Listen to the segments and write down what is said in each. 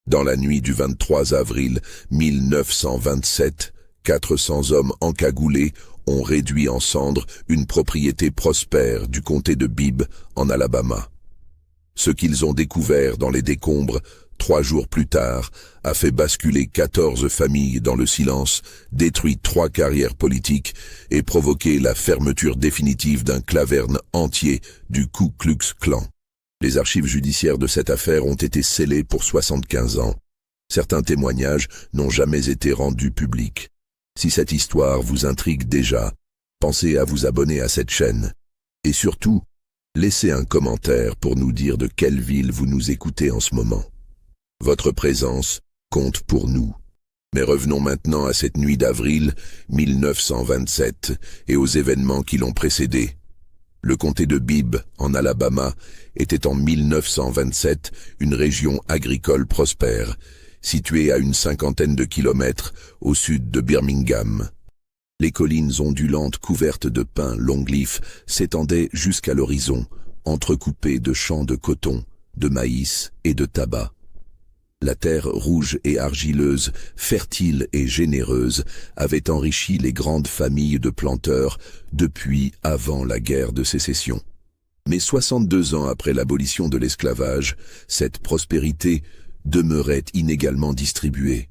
Dans la nuit du 23 avril 1927, 400 hommes encagoulés ont réduit en cendres une propriété prospère du comté de Bibb, en Alabama. Ce qu'ils ont découvert dans les décombres, 3 jours plus tard, a fait basculer 14 familles dans le silence, détruit 3 carrières politiques et provoqué la fermeture définitive d'un claverne entier du Ku Klux Klan. Les archives judiciaires de cette affaire ont été scellées pour 75 ans. Certains témoignages n'ont jamais été rendus publics. Si cette histoire vous intrigue déjà, pensez à vous abonner à cette chaîne. Et surtout, laissez un commentaire pour nous dire de quelle ville vous nous écoutez en ce moment. Votre présence compte pour nous. Mais revenons maintenant à cette nuit d'avril 1927 et aux événements qui l'ont précédé. Le comté de Bibb, en Alabama, était en 1927 une région agricole prospère, située à une 50aine de kilomètres au sud de Birmingham. Les collines ondulantes couvertes de pins longleaf s'étendaient jusqu'à l'horizon, entrecoupées de champs de coton, de maïs et de tabac. La terre rouge et argileuse, fertile et généreuse, avait enrichi les grandes familles de planteurs depuis avant la guerre de sécession. Mais 62 ans après l'abolition de l'esclavage, cette prospérité demeurait inégalement distribuée.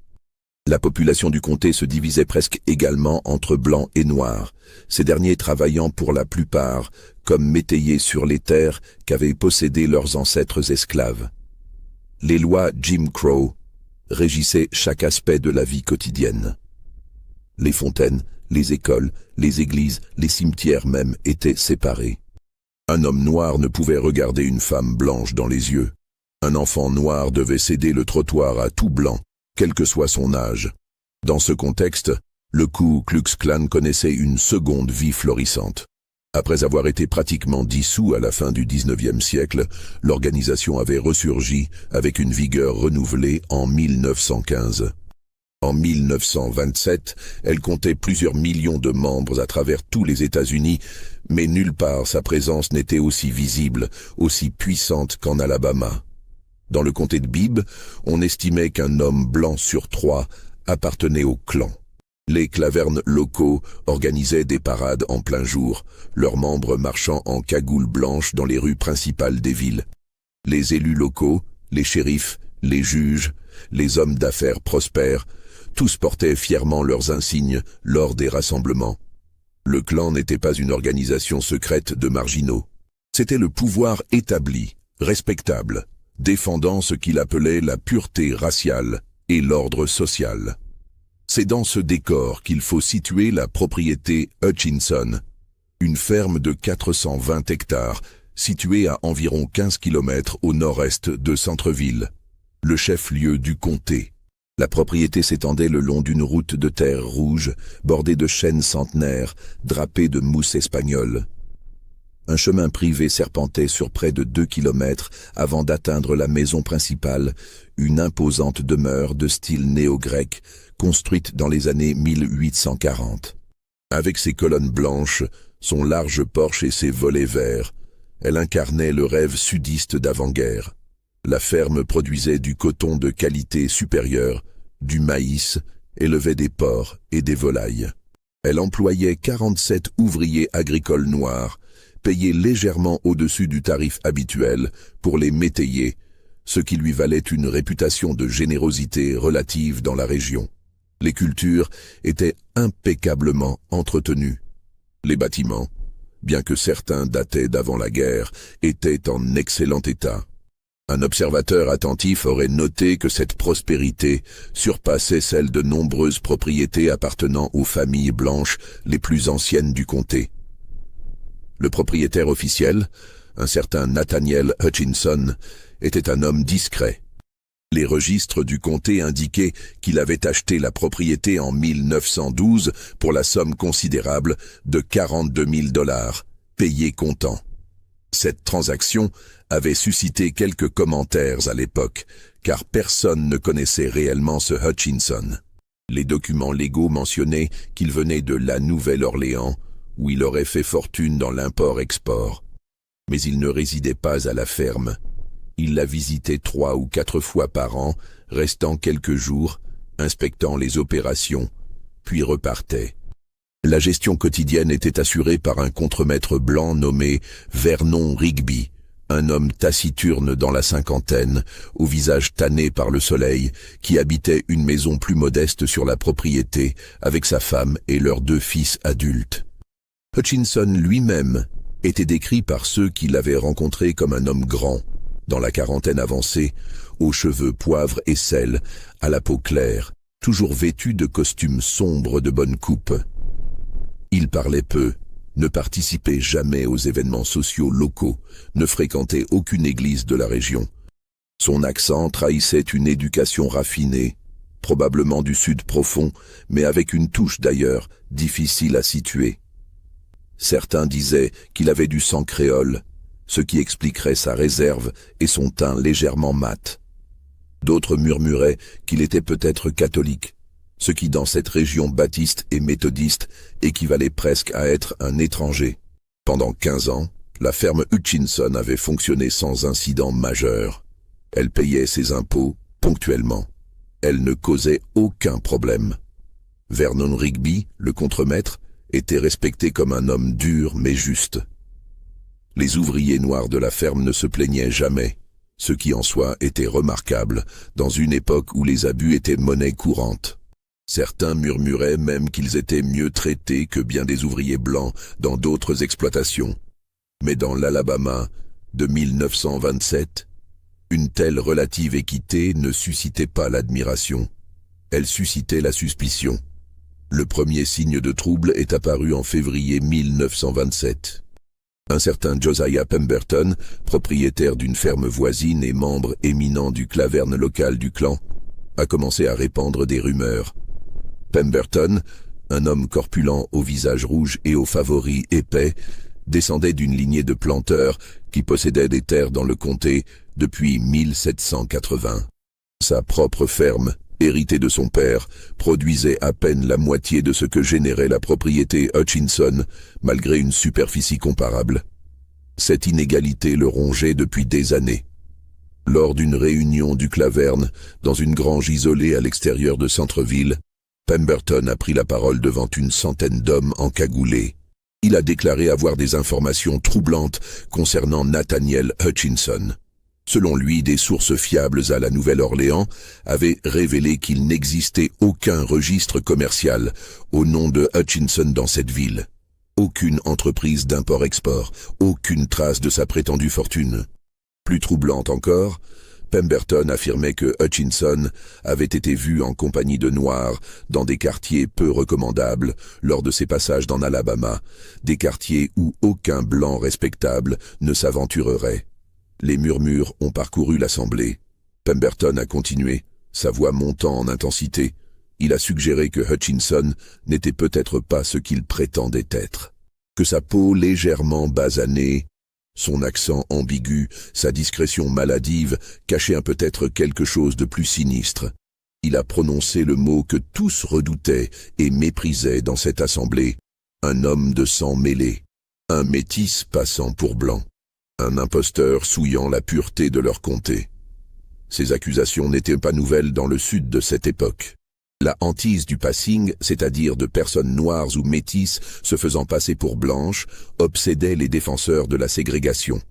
La population du comté se divisait presque également entre blancs et noirs, ces derniers travaillant pour la plupart comme métayers sur les terres qu'avaient possédées leurs ancêtres esclaves. Les lois Jim Crow régissaient chaque aspect de la vie quotidienne. Les fontaines, les écoles, les églises, les cimetières même étaient séparés. Un homme noir ne pouvait regarder une femme blanche dans les yeux. Un enfant noir devait céder le trottoir à tout blanc, quel que soit son âge. Dans ce contexte, le Ku Klux Klan connaissait une seconde vie florissante. Après avoir été pratiquement dissous à la fin du 19e siècle, l'organisation avait ressurgi avec une vigueur renouvelée en 1915. En 1927, elle comptait plusieurs millions de membres à travers tous les États-Unis, mais nulle part sa présence n'était aussi visible, aussi puissante qu'en Alabama. Dans le comté de Bibb, on estimait qu'un homme blanc sur 3 appartenait au clan. Les clavernes locaux organisaient des parades en plein jour, leurs membres marchant en cagoule blanche dans les rues principales des villes. Les élus locaux, les shérifs, les juges, les hommes d'affaires prospères, tous portaient fièrement leurs insignes lors des rassemblements. Le clan n'était pas une organisation secrète de marginaux. C'était le pouvoir établi, respectable, défendant ce qu'il appelait la pureté raciale et l'ordre social. C'est dans ce décor qu'il faut situer la propriété Hutchinson, une ferme de 420 hectares, située à environ 15 km au nord-est de Centreville, le chef-lieu du comté. La propriété s'étendait le long d'une route de terre rouge, bordée de chênes centenaires, drapée de mousse espagnole. Un chemin privé serpentait sur près de 2 km avant d'atteindre la maison principale, une imposante demeure de style néo-grec, construite dans les années 1840. Avec ses colonnes blanches, son large porche et ses volets verts, elle incarnait le rêve sudiste d'avant-guerre. La ferme produisait du coton de qualité supérieure, du maïs, élevait des porcs et des volailles. Elle employait 47 ouvriers agricoles noirs, payés légèrement au-dessus du tarif habituel pour les métayers, ce qui lui valait une réputation de générosité relative dans la région. Les cultures étaient impeccablement entretenues. Les bâtiments, bien que certains dataient d'avant la guerre, étaient en excellent état. Un observateur attentif aurait noté que cette prospérité surpassait celle de nombreuses propriétés appartenant aux familles blanches les plus anciennes du comté. Le propriétaire officiel, un certain Nathaniel Hutchinson, était un homme discret. Les registres du comté indiquaient qu'il avait acheté la propriété en 1912 pour la somme considérable de 42 000 $, payés comptant. Cette transaction avait suscité quelques commentaires à l'époque, car personne ne connaissait réellement ce Hutchinson. Les documents légaux mentionnaient qu'il venait de la Nouvelle-Orléans, où il aurait fait fortune dans l'import-export. Mais il ne résidait pas à la ferme. Il la visitait 3 ou 4 fois par an, restant quelques jours, inspectant les opérations, puis repartait. La gestion quotidienne était assurée par un contremaître blanc nommé Vernon Rigby, un homme taciturne dans la cinquantaine, au visage tanné par le soleil, qui habitait une maison plus modeste sur la propriété, avec sa femme et leurs 2 fils adultes. Hutchinson lui-même était décrit par ceux qui l'avaient rencontré comme un homme grand, dans la quarantaine avancée, aux cheveux poivre et sel, à la peau claire, toujours vêtu de costumes sombres de bonne coupe. Il parlait peu, ne participait jamais aux événements sociaux locaux, ne fréquentait aucune église de la région. Son accent trahissait une éducation raffinée, probablement du sud profond, mais avec une touche d'ailleurs difficile à situer. Certains disaient qu'il avait du sang créole, ce qui expliquerait sa réserve et son teint légèrement mat. D'autres murmuraient qu'il était peut-être catholique, ce qui dans cette région baptiste et méthodiste équivalait presque à être un étranger. Pendant 15 ans, la ferme Hutchinson avait fonctionné sans incident majeur. Elle payait ses impôts ponctuellement. Elle ne causait aucun problème. Vernon Rigby, le contremaître, était respecté comme un homme dur mais juste. Les ouvriers noirs de la ferme ne se plaignaient jamais, ce qui en soi était remarquable dans une époque où les abus étaient monnaie courante. Certains murmuraient même qu'ils étaient mieux traités que bien des ouvriers blancs dans d'autres exploitations. Mais dans l'Alabama de 1927, une telle relative équité ne suscitait pas l'admiration. Elle suscitait la suspicion. Le premier signe de trouble est apparu en février 1927. Un certain Josiah Pemberton, propriétaire d'une ferme voisine et membre éminent du claverne local du clan, a commencé à répandre des rumeurs. Pemberton, un homme corpulent au visage rouge et aux favoris épais, descendait d'une lignée de planteurs qui possédaient des terres dans le comté depuis 1780. Sa propre ferme, héritée de son père, produisait à peine la moitié de ce que générait la propriété Hutchinson, malgré une superficie comparable. Cette inégalité le rongeait depuis des années. Lors d'une réunion du Claverne, dans une grange isolée à l'extérieur de centre-ville, Pemberton a pris la parole devant une centaine d'hommes encagoulés. Il a déclaré avoir des informations troublantes concernant Nathaniel Hutchinson. Selon lui, des sources fiables à la Nouvelle-Orléans avaient révélé qu'il n'existait aucun registre commercial au nom de Hutchinson dans cette ville. Aucune entreprise d'import-export, aucune trace de sa prétendue fortune. Plus troublante encore, Pemberton affirmait que Hutchinson avait été vu en compagnie de Noirs dans des quartiers peu recommandables lors de ses passages dans l'Alabama, des quartiers où aucun blanc respectable ne s'aventurerait. Les murmures ont parcouru l'assemblée. Pemberton a continué, sa voix montant en intensité. Il a suggéré que Hutchinson n'était peut-être pas ce qu'il prétendait être. Que sa peau légèrement basanée, son accent ambigu, sa discrétion maladive cachaient peut-être quelque chose de plus sinistre. Il a prononcé le mot que tous redoutaient et méprisaient dans cette assemblée. Un homme de sang mêlé, un métis passant pour blanc, un imposteur souillant la pureté de leur comté. Ces accusations n'étaient pas nouvelles dans le sud de cette époque. La hantise du passing, c'est-à-dire de personnes noires ou métisses se faisant passer pour blanches, obsédait les défenseurs de la ségrégation.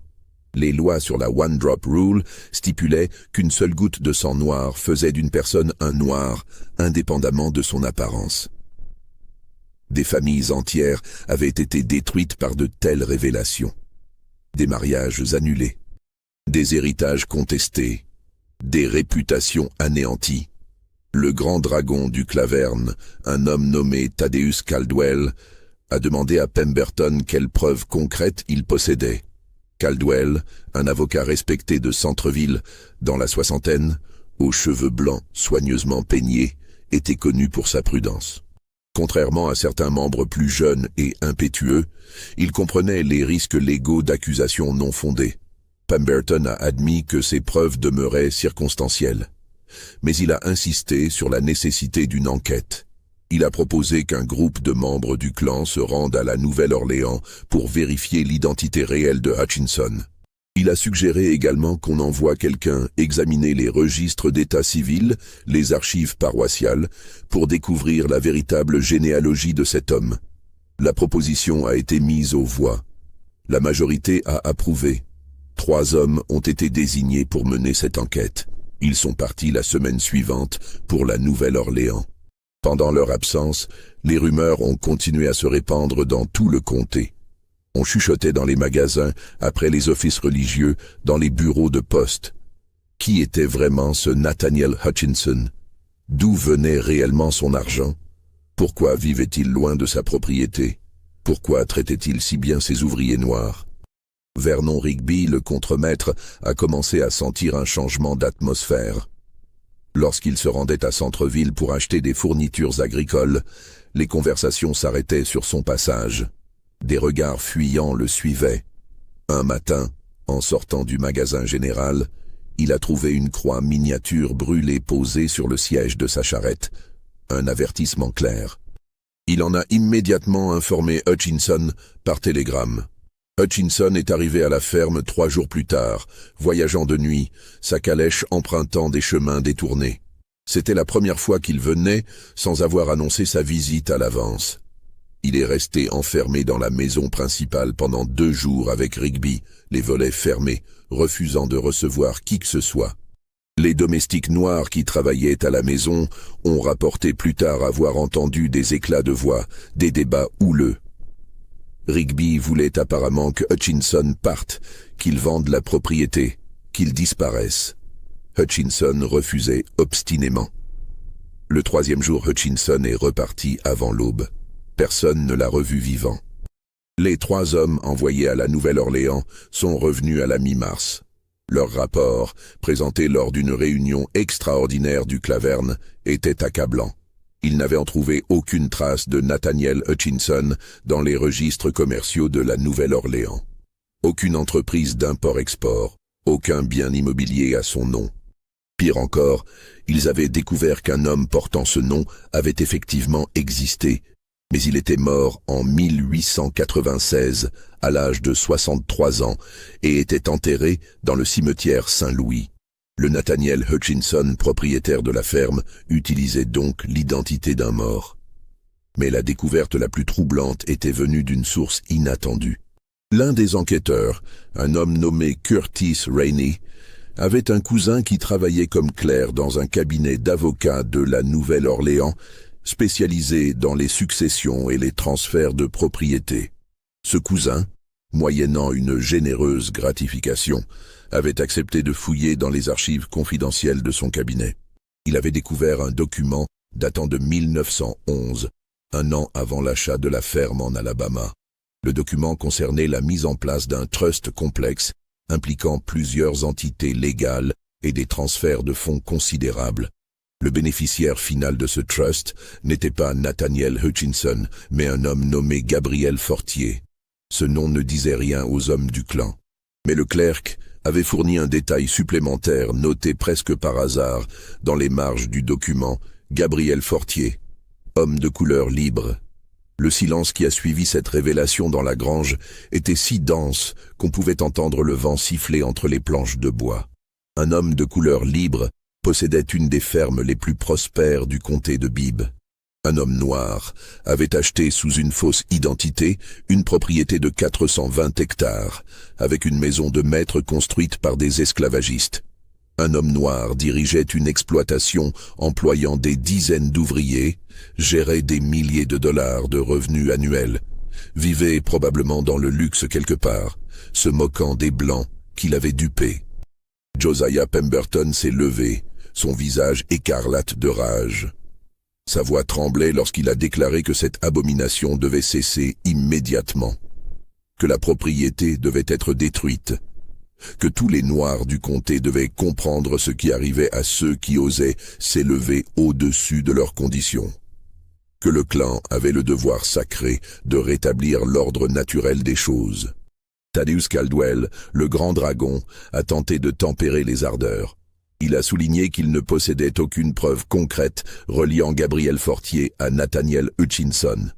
Les lois sur la One Drop Rule stipulaient qu'une seule goutte de sang noir faisait d'une personne un noir, indépendamment de son apparence. Des familles entières avaient été détruites par de telles révélations. Des mariages annulés, des héritages contestés, des réputations anéanties. Le grand dragon du Claverne, un homme nommé Thaddeus Caldwell, a demandé à Pemberton quelles preuves concrètes il possédait. Caldwell, un avocat respecté de centre-ville, dans la soixantaine, aux cheveux blancs soigneusement peignés, était connu pour sa prudence. Contrairement à certains membres plus jeunes et impétueux, il comprenait les risques légaux d'accusations non fondées. Pemberton a admis que ces preuves demeuraient circonstancielles. Mais il a insisté sur la nécessité d'une enquête. Il a proposé qu'un groupe de membres du clan se rende à la Nouvelle-Orléans pour vérifier l'identité réelle de Hutchinson. Il a suggéré également qu'on envoie quelqu'un examiner les registres d'état civil, les archives paroissiales, pour découvrir la véritable généalogie de cet homme. La proposition a été mise aux voix. La majorité a approuvé. 3 hommes ont été désignés pour mener cette enquête. Ils sont partis la semaine suivante pour la Nouvelle-Orléans. Pendant leur absence, les rumeurs ont continué à se répandre dans tout le comté. On chuchotait dans les magasins, après les offices religieux, dans les bureaux de poste. Qui était vraiment ce Nathaniel Hutchinson? D'où venait réellement son argent? Pourquoi vivait-il loin de sa propriété? Pourquoi traitait-il si bien ses ouvriers noirs? Vernon Rigby, le contremaître, a commencé à sentir un changement d'atmosphère. Lorsqu'il se rendait à Centreville pour acheter des fournitures agricoles, les conversations s'arrêtaient sur son passage. Des regards fuyants le suivaient. Un matin, en sortant du magasin général, il a trouvé une croix miniature brûlée posée sur le siège de sa charrette. Un avertissement clair. Il en a immédiatement informé Hutchinson par télégramme. Hutchinson est arrivé à la ferme 3 jours plus tard, voyageant de nuit, sa calèche empruntant des chemins détournés. C'était la première fois qu'il venait sans avoir annoncé sa visite à l'avance. Il est resté enfermé dans la maison principale pendant 2 jours avec Rigby, les volets fermés, refusant de recevoir qui que ce soit. Les domestiques noirs qui travaillaient à la maison ont rapporté plus tard avoir entendu des éclats de voix, des débats houleux. Rigby voulait apparemment que Hutchinson parte, qu'il vende la propriété, qu'il disparaisse. Hutchinson refusait obstinément. Le 3e jour, Hutchinson est reparti avant l'aube. Personne ne l'a revu vivant. Les 3 hommes envoyés à la Nouvelle-Orléans sont revenus à la mi-mars. Leur rapport, présenté lors d'une réunion extraordinaire du Claverne, était accablant. Ils n'avaient en trouvé aucune trace de Nathaniel Hutchinson dans les registres commerciaux de la Nouvelle-Orléans. Aucune entreprise d'import-export, aucun bien immobilier à son nom. Pire encore, ils avaient découvert qu'un homme portant ce nom avait effectivement existé, mais il était mort en 1896, à l'âge de 63 ans, et était enterré dans le cimetière Saint-Louis. Le Nathaniel Hutchinson, propriétaire de la ferme, utilisait donc l'identité d'un mort. Mais la découverte la plus troublante était venue d'une source inattendue. L'un des enquêteurs, un homme nommé Curtis Rainey, avait un cousin qui travaillait comme clerc dans un cabinet d'avocats de la Nouvelle-Orléans, spécialisé dans les successions et les transferts de propriété. Ce cousin, moyennant une généreuse gratification, avait accepté de fouiller dans les archives confidentielles de son cabinet. Il avait découvert un document datant de 1911, un an avant l'achat de la ferme en Alabama. Le document concernait la mise en place d'un trust complexe impliquant plusieurs entités légales et des transferts de fonds considérables. Le bénéficiaire final de ce trust n'était pas Nathaniel Hutchinson, mais un homme nommé Gabriel Fortier. Ce nom ne disait rien aux hommes du clan. Mais le clerc avait fourni un détail supplémentaire noté presque par hasard dans les marges du document: Gabriel Fortier, homme de couleur libre. Le silence qui a suivi cette révélation dans la grange était si dense qu'on pouvait entendre le vent siffler entre les planches de bois. Un homme de couleur libre possédait une des fermes les plus prospères du comté de Bibb. Un homme noir avait acheté sous une fausse identité une propriété de 420 hectares, avec une maison de maître construite par des esclavagistes. Un homme noir dirigeait une exploitation employant des dizaines d'ouvriers, gérait des milliers de dollars de revenus annuels, vivait probablement dans le luxe quelque part, se moquant des Blancs qu'il avait dupés. Josiah Pemberton s'est levé, son visage écarlate de rage. Sa voix tremblait lorsqu'il a déclaré que cette abomination devait cesser immédiatement, que la propriété devait être détruite, que tous les Noirs du comté devaient comprendre ce qui arrivait à ceux qui osaient s'élever au-dessus de leurs conditions, que le clan avait le devoir sacré de rétablir l'ordre naturel des choses. Thaddeus Caldwell, le grand dragon, a tenté de tempérer les ardeurs. Il a souligné qu'il ne possédait aucune preuve concrète reliant Gabriel Fortier à Nathaniel Hutchinson.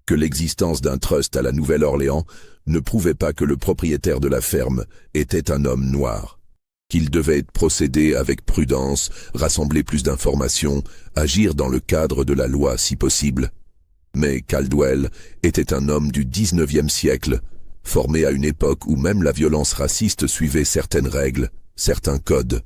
que l'existence d'un trust à la Nouvelle-Orléans ne prouvait pas que le propriétaire de la ferme était un homme noir, qu'il devait procéder avec prudence, rassembler plus d'informations, agir dans le cadre de la loi si possible. Mais Caldwell était un homme du 19e siècle, formé à une époque où même la violence raciste suivait certaines règles, certains codes.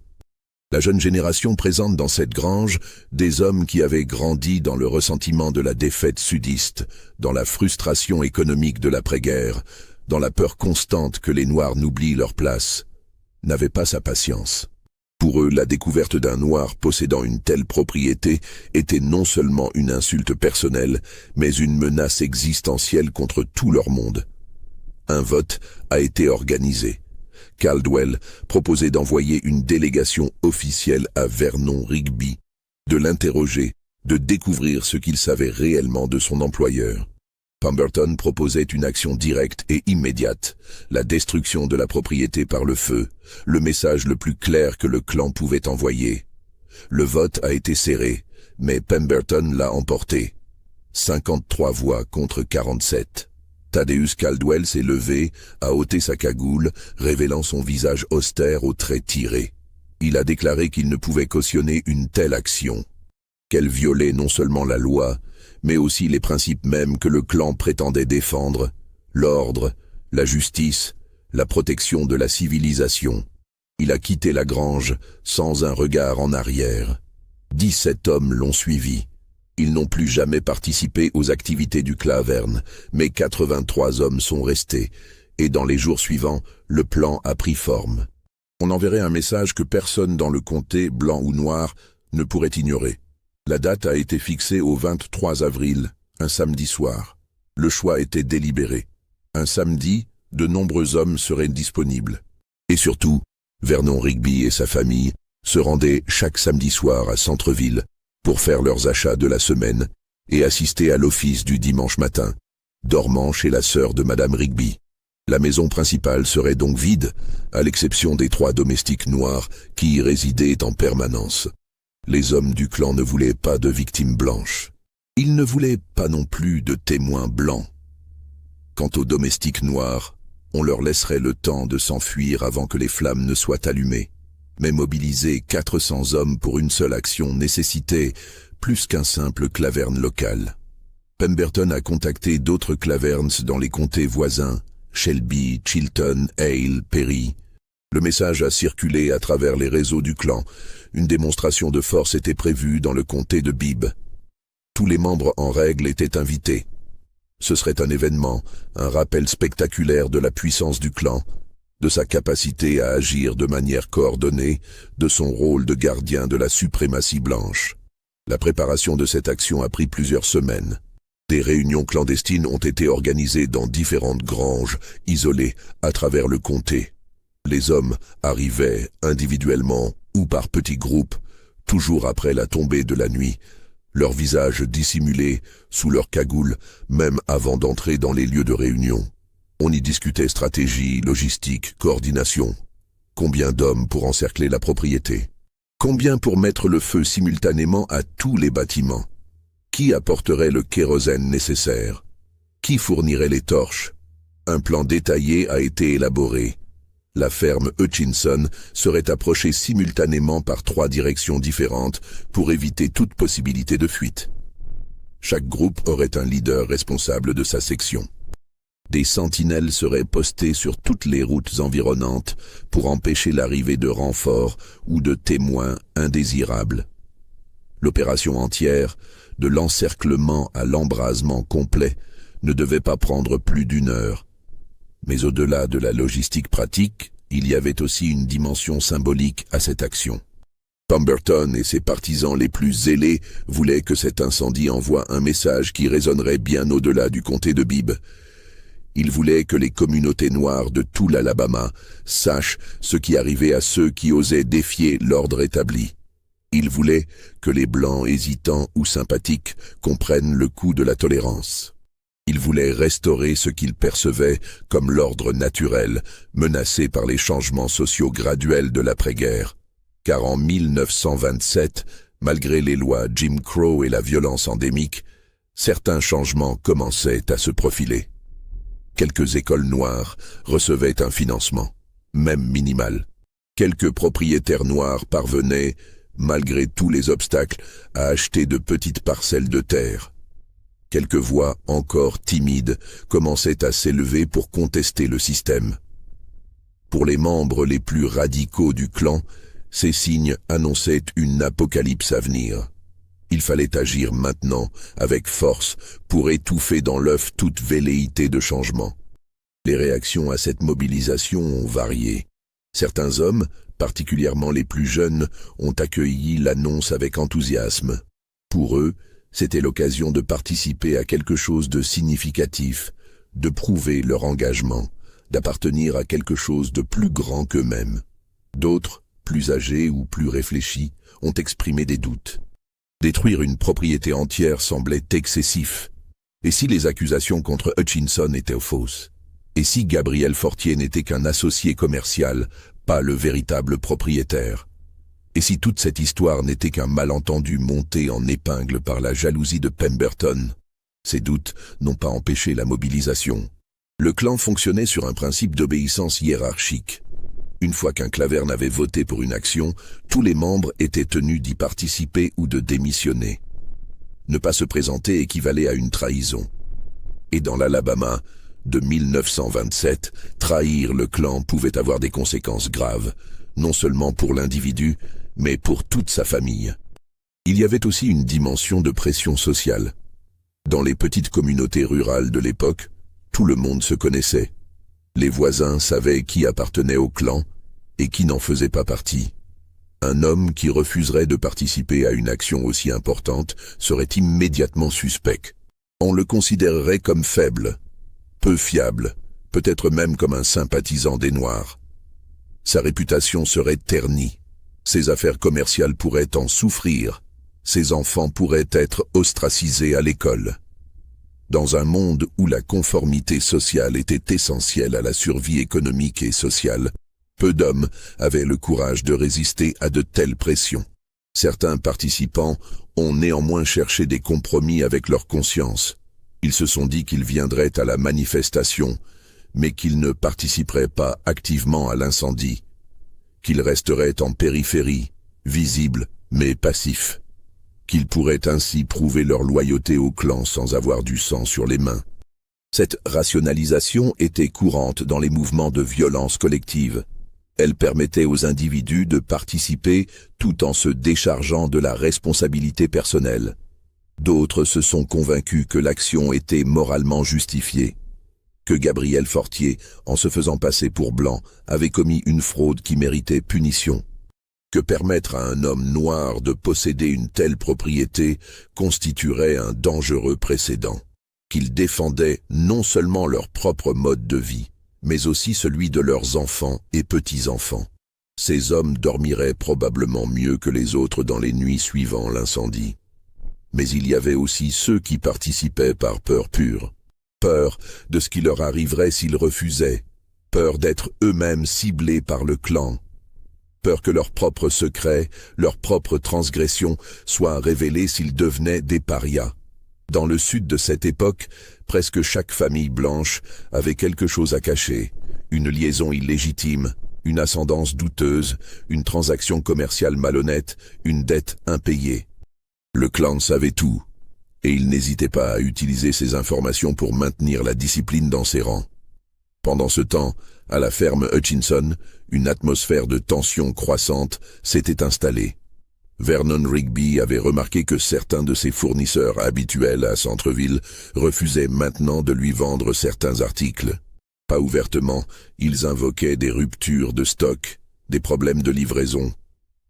La jeune génération présente dans cette grange des hommes qui avaient grandi dans le ressentiment de la défaite sudiste, dans la frustration économique de l'après-guerre, dans la peur constante que les Noirs n'oublient leur place, n'avaient pas sa patience. Pour eux, la découverte d'un Noir possédant une telle propriété était non seulement une insulte personnelle, mais une menace existentielle contre tout leur monde. Un vote a été organisé. Caldwell proposait d'envoyer une délégation officielle à Vernon Rigby, de l'interroger, de découvrir ce qu'il savait réellement de son employeur. Pemberton proposait une action directe et immédiate, la destruction de la propriété par le feu, le message le plus clair que le clan pouvait envoyer. Le vote a été serré, mais Pemberton l'a emporté. 53 voix contre 47. Thaddeus Caldwell s'est levé, a ôté sa cagoule, révélant son visage austère aux traits tirés. Il a déclaré qu'il ne pouvait cautionner une telle action, qu'elle violait non seulement la loi, mais aussi les principes mêmes que le clan prétendait défendre, l'ordre, la justice, la protection de la civilisation. Il a quitté la grange sans un regard en arrière. 17 hommes l'ont suivi. Ils n'ont plus jamais participé aux activités du Claverne, mais 83 hommes sont restés, et dans les jours suivants, le plan a pris forme. On enverrait un message que personne dans le comté, blanc ou noir, ne pourrait ignorer. La date a été fixée au 23 avril, un samedi soir. Le choix était délibéré. Un samedi, de nombreux hommes seraient disponibles. Et surtout, Vernon Rigby et sa famille se rendaient chaque samedi soir à Centreville pour faire leurs achats de la semaine et assister à l'office du dimanche matin, dormant chez la sœur de Madame Rigby. La maison principale serait donc vide, à l'exception des 3 domestiques noirs qui y résidaient en permanence. Les hommes du clan ne voulaient pas de victimes blanches. Ils ne voulaient pas non plus de témoins blancs. Quant aux domestiques noirs, on leur laisserait le temps de s'enfuir avant que les flammes ne soient allumées. Mais mobiliser 400 hommes pour une seule action nécessitait plus qu'un simple claverne local. Pemberton a contacté d'autres clavernes dans les comtés voisins, Shelby, Chilton, Hale, Perry. Le message a circulé à travers les réseaux du clan. Une démonstration de force était prévue dans le comté de Bibb. Tous les membres en règle étaient invités. Ce serait un événement, un rappel spectaculaire de la puissance du clan, de sa capacité à agir de manière coordonnée, de son rôle de gardien de la suprématie blanche. La préparation de cette action a pris plusieurs semaines. Des réunions clandestines ont été organisées dans différentes granges, isolées, à travers le comté. Les hommes arrivaient individuellement ou par petits groupes, toujours après la tombée de la nuit, leurs visages dissimulés sous leurs cagoules, même avant d'entrer dans les lieux de réunion. On y discutait stratégie, logistique, coordination. Combien d'hommes pour encercler la propriété? Combien pour mettre le feu simultanément à tous les bâtiments? Qui apporterait le kérosène nécessaire? Qui fournirait les torches? Un plan détaillé a été élaboré. La ferme Hutchinson serait approchée simultanément par 3 directions différentes pour éviter toute possibilité de fuite. Chaque groupe aurait un leader responsable de sa section. Des sentinelles seraient postées sur toutes les routes environnantes pour empêcher l'arrivée de renforts ou de témoins indésirables. L'opération entière, de l'encerclement à l'embrasement complet, ne devait pas prendre plus d'1 heure. Mais au-delà de la logistique pratique, il y avait aussi une dimension symbolique à cette action. Pemberton et ses partisans les plus zélés voulaient que cet incendie envoie un message qui résonnerait bien au-delà du comté de Bibb. Ils voulaient que les communautés noires de tout l'Alabama sachent ce qui arrivait à ceux qui osaient défier l'ordre établi. Ils voulaient que les Blancs hésitants ou sympathiques comprennent le coût de la tolérance. Ils voulaient restaurer ce qu'ils percevaient comme l'ordre naturel, menacé par les changements sociaux graduels de l'après-guerre. Car en 1927, malgré les lois Jim Crow et la violence endémique, certains changements commençaient à se profiler. Quelques écoles noires recevaient un financement, même minimal. Quelques propriétaires noirs parvenaient, malgré tous les obstacles, à acheter de petites parcelles de terre. Quelques voix, encore timides, commençaient à s'élever pour contester le système. Pour les membres les plus radicaux du clan, ces signes annonçaient une apocalypse à venir. Il fallait agir maintenant, avec force, pour étouffer dans l'œuf toute velléité de changement. Les réactions à cette mobilisation ont varié. Certains hommes, particulièrement les plus jeunes, ont accueilli l'annonce avec enthousiasme. Pour eux, c'était l'occasion de participer à quelque chose de significatif, de prouver leur engagement, d'appartenir à quelque chose de plus grand qu'eux-mêmes. D'autres, plus âgés ou plus réfléchis, ont exprimé des doutes. Détruire une propriété entière semblait excessif. Et si les accusations contre Hutchinson étaient fausses? Et si Gabriel Fortier n'était qu'un associé commercial, pas le véritable propriétaire? Et si toute cette histoire n'était qu'un malentendu monté en épingle par la jalousie de Pemberton? Ces doutes n'ont pas empêché la mobilisation. Le clan fonctionnait sur un principe d'obéissance hiérarchique. Une fois qu'un claverne avait voté pour une action, tous les membres étaient tenus d'y participer ou de démissionner. Ne pas se présenter équivalait à une trahison. Et dans l'Alabama de 1927, trahir le clan pouvait avoir des conséquences graves, non seulement pour l'individu, mais pour toute sa famille. Il y avait aussi une dimension de pression sociale. Dans les petites communautés rurales de l'époque, tout le monde se connaissait. Les voisins savaient qui appartenait au clan et qui n'en faisait pas partie. Un homme qui refuserait de participer à une action aussi importante serait immédiatement suspect. On le considérerait comme faible, peu fiable, peut-être même comme un sympathisant des Noirs. Sa réputation serait ternie. Ses affaires commerciales pourraient en souffrir. Ses enfants pourraient être ostracisés à l'école. Dans un monde où la conformité sociale était essentielle à la survie économique et sociale, peu d'hommes avaient le courage de résister à de telles pressions. Certains participants ont néanmoins cherché des compromis avec leur conscience. Ils se sont dit qu'ils viendraient à la manifestation, mais qu'ils ne participeraient pas activement à l'incendie, qu'ils resteraient en périphérie, visibles mais passifs, qu'ils pourraient ainsi prouver leur loyauté au clan sans avoir du sang sur les mains. Cette rationalisation était courante dans les mouvements de violence collective. Elle permettait aux individus de participer tout en se déchargeant de la responsabilité personnelle. D'autres se sont convaincus que l'action était moralement justifiée, que Gabriel Fortier, en se faisant passer pour blanc, avait commis une fraude qui méritait punition, que permettre à un homme noir de posséder une telle propriété constituerait un dangereux précédent, qu'ils défendaient non seulement leur propre mode de vie, mais aussi celui de leurs enfants et petits-enfants. Ces hommes dormiraient probablement mieux que les autres dans les nuits suivant l'incendie. Mais il y avait aussi ceux qui participaient par peur pure. Peur de ce qui leur arriverait s'ils refusaient, peur d'être eux-mêmes ciblés par le clan, peur que leurs propres secrets, leurs propres transgressions soient révélés s'ils devenaient des parias. Dans le sud de cette époque, presque chaque famille blanche avait quelque chose à cacher, une liaison illégitime, une ascendance douteuse, une transaction commerciale malhonnête, une dette impayée. Le clan savait tout, et il n'hésitait pas à utiliser ces informations pour maintenir la discipline dans ses rangs. Pendant ce temps, à la ferme Hutchinson, une atmosphère de tension croissante s'était installée. Vernon Rigby avait remarqué que certains de ses fournisseurs habituels à Centreville refusaient maintenant de lui vendre certains articles. Pas ouvertement, ils invoquaient des ruptures de stock, des problèmes de livraison.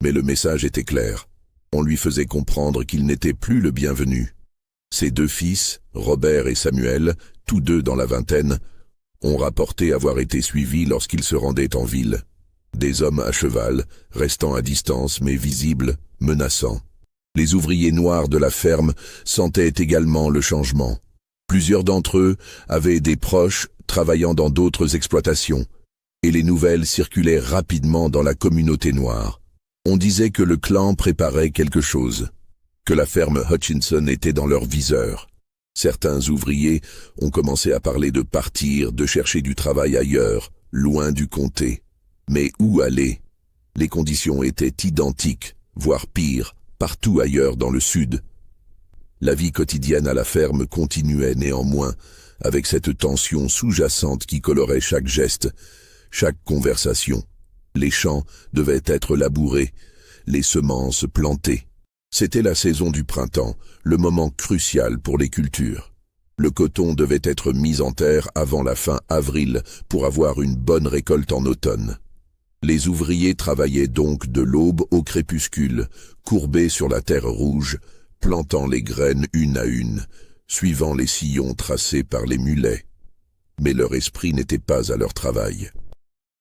Mais le message était clair. On lui faisait comprendre qu'il n'était plus le bienvenu. Ses deux fils, Robert et Samuel, tous deux dans la vingtaine, ont rapporté avoir été suivis lorsqu'ils se rendaient en ville. Des hommes à cheval, restant à distance mais visibles, menaçants. Les ouvriers noirs de la ferme sentaient également le changement. Plusieurs d'entre eux avaient des proches travaillant dans d'autres exploitations, et les nouvelles circulaient rapidement dans la communauté noire. On disait que le clan préparait quelque chose, que la ferme Hutchinson était dans leur viseur. Certains ouvriers ont commencé à parler de partir, de chercher du travail ailleurs, loin du comté. Mais où aller? Les conditions étaient identiques, voire pires, partout ailleurs dans le sud. La vie quotidienne à la ferme continuait néanmoins, avec cette tension sous-jacente qui colorait chaque geste, chaque conversation. Les champs devaient être labourés, les semences plantées. C'était la saison du printemps, le moment crucial pour les cultures. Le coton devait être mis en terre avant la fin avril pour avoir une bonne récolte en automne. Les ouvriers travaillaient donc de l'aube au crépuscule, courbés sur la terre rouge, plantant les graines une à une, suivant les sillons tracés par les mulets. Mais leur esprit n'était pas à leur travail.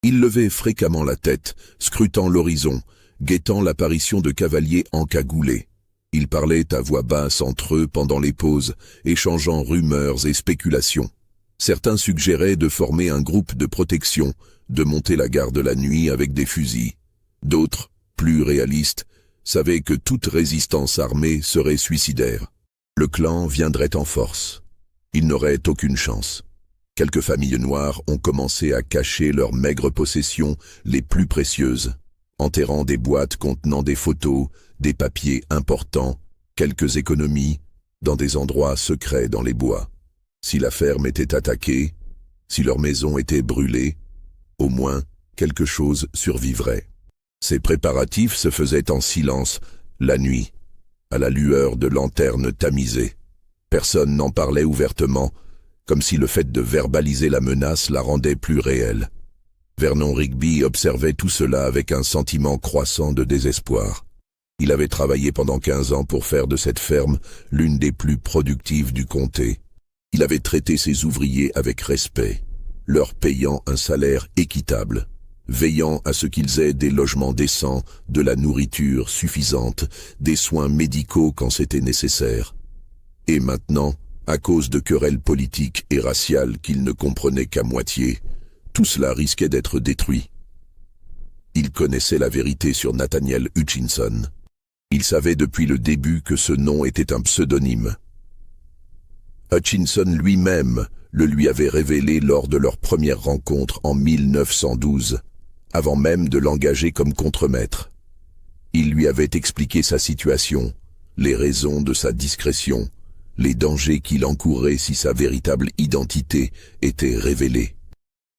Ils levaient fréquemment la tête, scrutant l'horizon, guettant l'apparition de cavaliers encagoulés. Ils parlaient à voix basse entre eux pendant les pauses, échangeant rumeurs et spéculations. Certains suggéraient de former un groupe de protection, de monter la garde la nuit avec des fusils. D'autres, plus réalistes, savaient que toute résistance armée serait suicidaire. Le clan viendrait en force. Il n'aurait aucune chance. Quelques familles noires ont commencé à cacher leurs maigres possessions les plus précieuses, enterrant des boîtes contenant des photos, des papiers importants, quelques économies, dans des endroits secrets dans les bois. Si la ferme était attaquée, si leur maison était brûlée, au moins quelque chose survivrait. Ces préparatifs se faisaient en silence, la nuit, à la lueur de lanternes tamisées. Personne n'en parlait ouvertement, comme si le fait de verbaliser la menace la rendait plus réelle. Vernon Rigby observait tout cela avec un sentiment croissant de désespoir. Il avait travaillé pendant 15 ans pour faire de cette ferme l'une des plus productives du comté. Il avait traité ses ouvriers avec respect, leur payant un salaire équitable, veillant à ce qu'ils aient des logements décents, de la nourriture suffisante, des soins médicaux quand c'était nécessaire. Et maintenant, à cause de querelles politiques et raciales qu'il ne comprenait qu'à moitié, tout cela risquait d'être détruit. Il connaissait la vérité sur Nathaniel Hutchinson. Il savait depuis le début que ce nom était un pseudonyme. Hutchinson lui-même le lui avait révélé lors de leur première rencontre en 1912, avant même de l'engager comme contremaître. Il lui avait expliqué sa situation, les raisons de sa discrétion, les dangers qu'il encourait si sa véritable identité était révélée.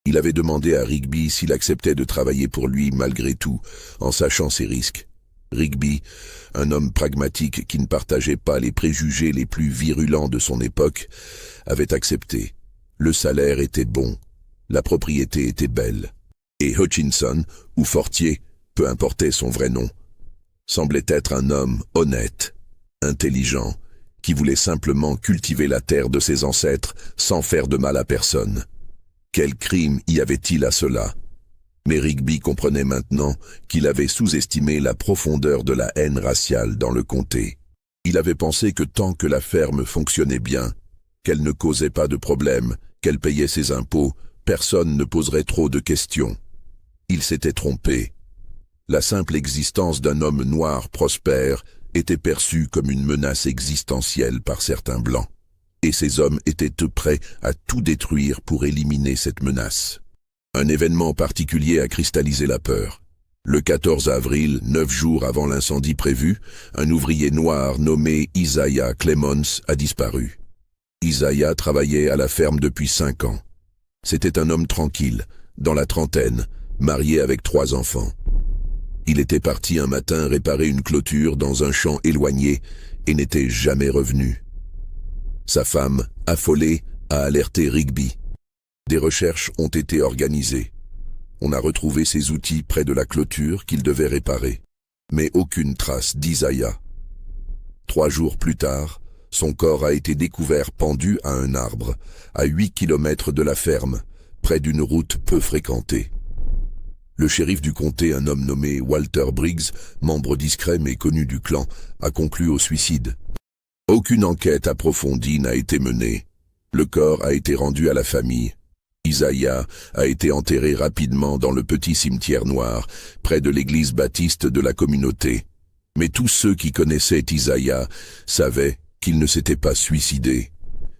Il avait demandé à Rigby s'il acceptait de travailler pour lui malgré tout, en sachant ses risques. Rigby, un homme pragmatique qui ne partageait pas les préjugés les plus virulents de son époque, avait accepté. Le salaire était bon, la propriété était belle. Et Hutchinson, ou Fortier, peu importait son vrai nom, semblait être un homme honnête, intelligent, qui voulait simplement cultiver la terre de ses ancêtres sans faire de mal à personne. Quel crime y avait-il à cela? Mais Rigby comprenait maintenant qu'il avait sous-estimé la profondeur de la haine raciale dans le comté. Il avait pensé que tant que la ferme fonctionnait bien, qu'elle ne causait pas de problème, qu'elle payait ses impôts, personne ne poserait trop de questions. Il s'était trompé. La simple existence d'un homme noir prospère était perçue comme une menace existentielle par certains blancs. Et ces hommes étaient prêts à tout détruire pour éliminer cette menace. Un événement particulier a cristallisé la peur. Le 14 avril, 9 jours avant l'incendie prévu, un ouvrier noir nommé Isaiah Clemons a disparu. Isaiah travaillait à la ferme depuis 5 ans. C'était un homme tranquille, dans la trentaine, marié avec 3 enfants. Il était parti un matin réparer une clôture dans un champ éloigné et n'était jamais revenu. Sa femme, affolée, a alerté Rigby. Des recherches ont été organisées. On a retrouvé ses outils près de la clôture qu'il devait réparer. Mais aucune trace d'Isaiah. 3 jours plus tard, son corps a été découvert pendu à un arbre, à 8 kilomètres de la ferme, près d'une route peu fréquentée. Le shérif du comté, un homme nommé Walter Briggs, membre discret mais connu du clan, a conclu au suicide. Aucune enquête approfondie n'a été menée. Le corps a été rendu à la famille. Isaiah a été enterré rapidement dans le petit cimetière noir, près de l'église baptiste de la communauté. Mais tous ceux qui connaissaient Isaiah savaient qu'il ne s'était pas suicidé.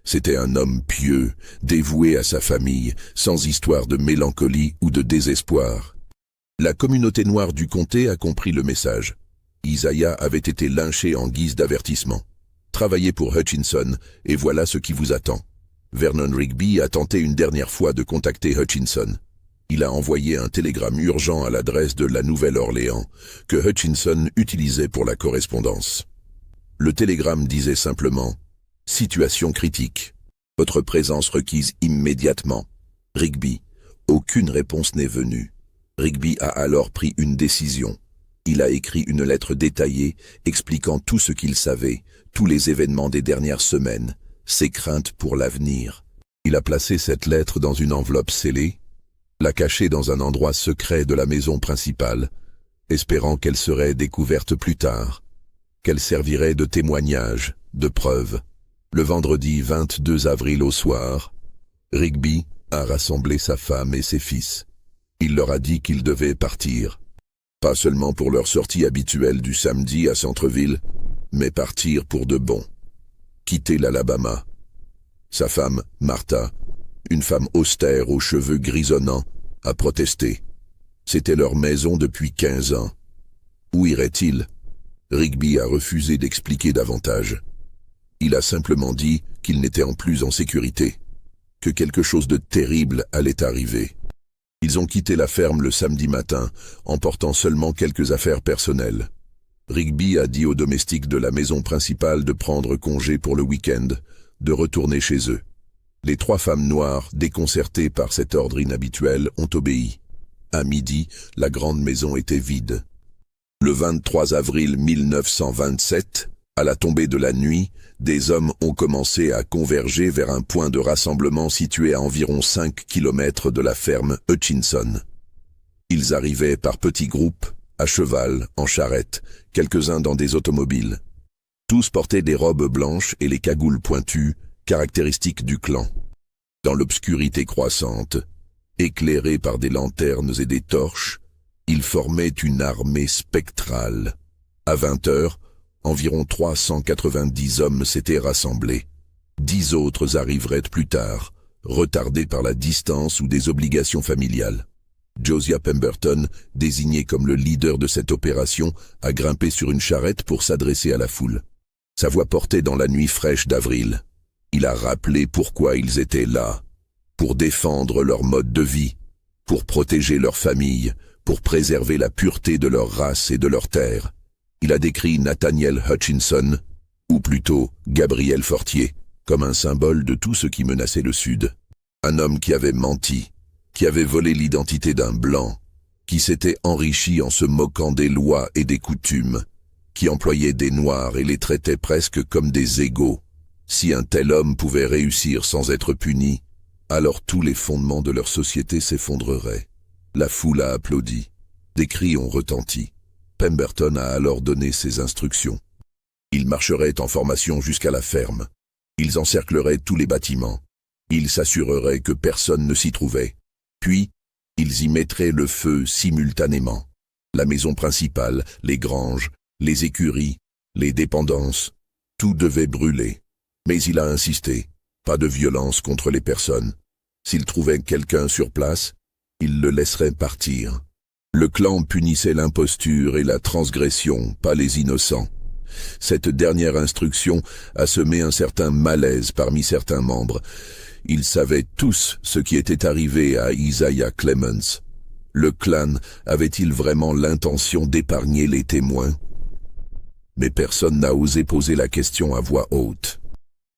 C'était un homme pieux, dévoué à sa famille, sans histoire de mélancolie ou de désespoir. La communauté noire du comté a compris le message. Isaiah avait été lynché en guise d'avertissement. Travaillez pour Hutchinson, et voilà ce qui vous attend. Vernon Rigby a tenté une dernière fois de contacter Hutchinson. Il a envoyé un télégramme urgent à l'adresse de la Nouvelle-Orléans, que Hutchinson utilisait pour la correspondance. Le télégramme disait simplement « Situation critique. Votre présence requise immédiatement. Rigby. » Aucune réponse n'est venue. Rigby a alors pris une décision. Il a écrit une lettre détaillée expliquant tout ce qu'il savait, tous les événements des dernières semaines, ses craintes pour l'avenir. Il a placé cette lettre dans une enveloppe scellée, l'a cachée dans un endroit secret de la maison principale, espérant qu'elle serait découverte plus tard, qu'elle servirait de témoignage, de preuve. Le vendredi 22 avril au soir, Rigby a rassemblé sa femme et ses fils. Il leur a dit qu'ils devaient partir. Pas seulement pour leur sortie habituelle du samedi à Centreville, mais partir pour de bon. Quitter l'Alabama. Sa femme, Martha, une femme austère aux cheveux grisonnants, a protesté. C'était leur maison depuis 15 ans. Où irait-il? Rigby a refusé d'expliquer davantage. Il a simplement dit qu'il n'était plus en sécurité, que quelque chose de terrible allait arriver. Ils ont quitté la ferme le samedi matin, emportant seulement quelques affaires personnelles. Rigby a dit aux domestiques de la maison principale de prendre congé pour le week-end, de retourner chez eux. Les 3 femmes noires, déconcertées par cet ordre inhabituel, ont obéi. À midi, la grande maison était vide. Le 23 avril 1927, à la tombée de la nuit, des hommes ont commencé à converger vers un point de rassemblement situé à environ 5 kilomètres de la ferme Hutchinson. Ils arrivaient par petits groupes, à cheval, en charrette, quelques-uns dans des automobiles. Tous portaient des robes blanches et les cagoules pointues, caractéristiques du clan. Dans l'obscurité croissante, éclairés par des lanternes et des torches, ils formaient une armée spectrale. À 20 heures, environ 390 hommes s'étaient rassemblés. 10 autres arriveraient plus tard, retardés par la distance ou des obligations familiales. Josiah Pemberton, désigné comme le leader de cette opération, a grimpé sur une charrette pour s'adresser à la foule. Sa voix portait dans la nuit fraîche d'avril. Il a rappelé pourquoi ils étaient là. Pour défendre leur mode de vie, pour protéger leur famille, pour préserver la pureté de leur race et de leur terre. Il a décrit Nathaniel Hutchinson, ou plutôt Gabriel Fortier, comme un symbole de tout ce qui menaçait le Sud. Un homme qui avait menti, qui avait volé l'identité d'un blanc, qui s'était enrichi en se moquant des lois et des coutumes, qui employait des Noirs et les traitait presque comme des égaux. Si un tel homme pouvait réussir sans être puni, alors tous les fondements de leur société s'effondreraient. La foule a applaudi. Des cris ont retenti. Pemberton a alors donné ses instructions. Ils marcheraient en formation jusqu'à la ferme. Ils encercleraient tous les bâtiments. Ils s'assureraient que personne ne s'y trouvait. Puis, ils y mettraient le feu simultanément. La maison principale, les granges, les écuries, les dépendances, tout devait brûler. Mais il a insisté, pas de violence contre les personnes. S'il trouvait quelqu'un sur place, il le laisserait partir. Le clan punissait l'imposture et la transgression, pas les innocents. Cette dernière instruction a semé un certain malaise parmi certains membres. Ils savaient tous ce qui était arrivé à Isaiah Clemens. Le clan avait-il vraiment l'intention d'épargner les témoins? Mais personne n'a osé poser la question à voix haute.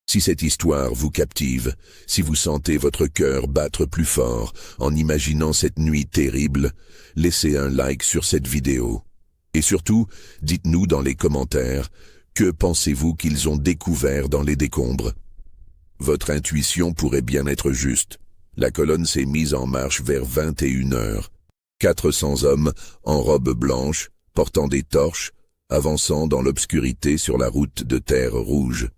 Si cette histoire vous captive, si vous sentez votre cœur battre plus fort en imaginant cette nuit terrible, laissez un like sur cette vidéo. Et surtout, dites-nous dans les commentaires, que pensez-vous qu'ils ont découvert dans les décombres? Votre intuition pourrait bien être juste. La colonne s'est mise en marche vers 21 heures. 400 hommes, en robe blanche, portant des torches, avançant dans l'obscurité sur la route de terre rouge.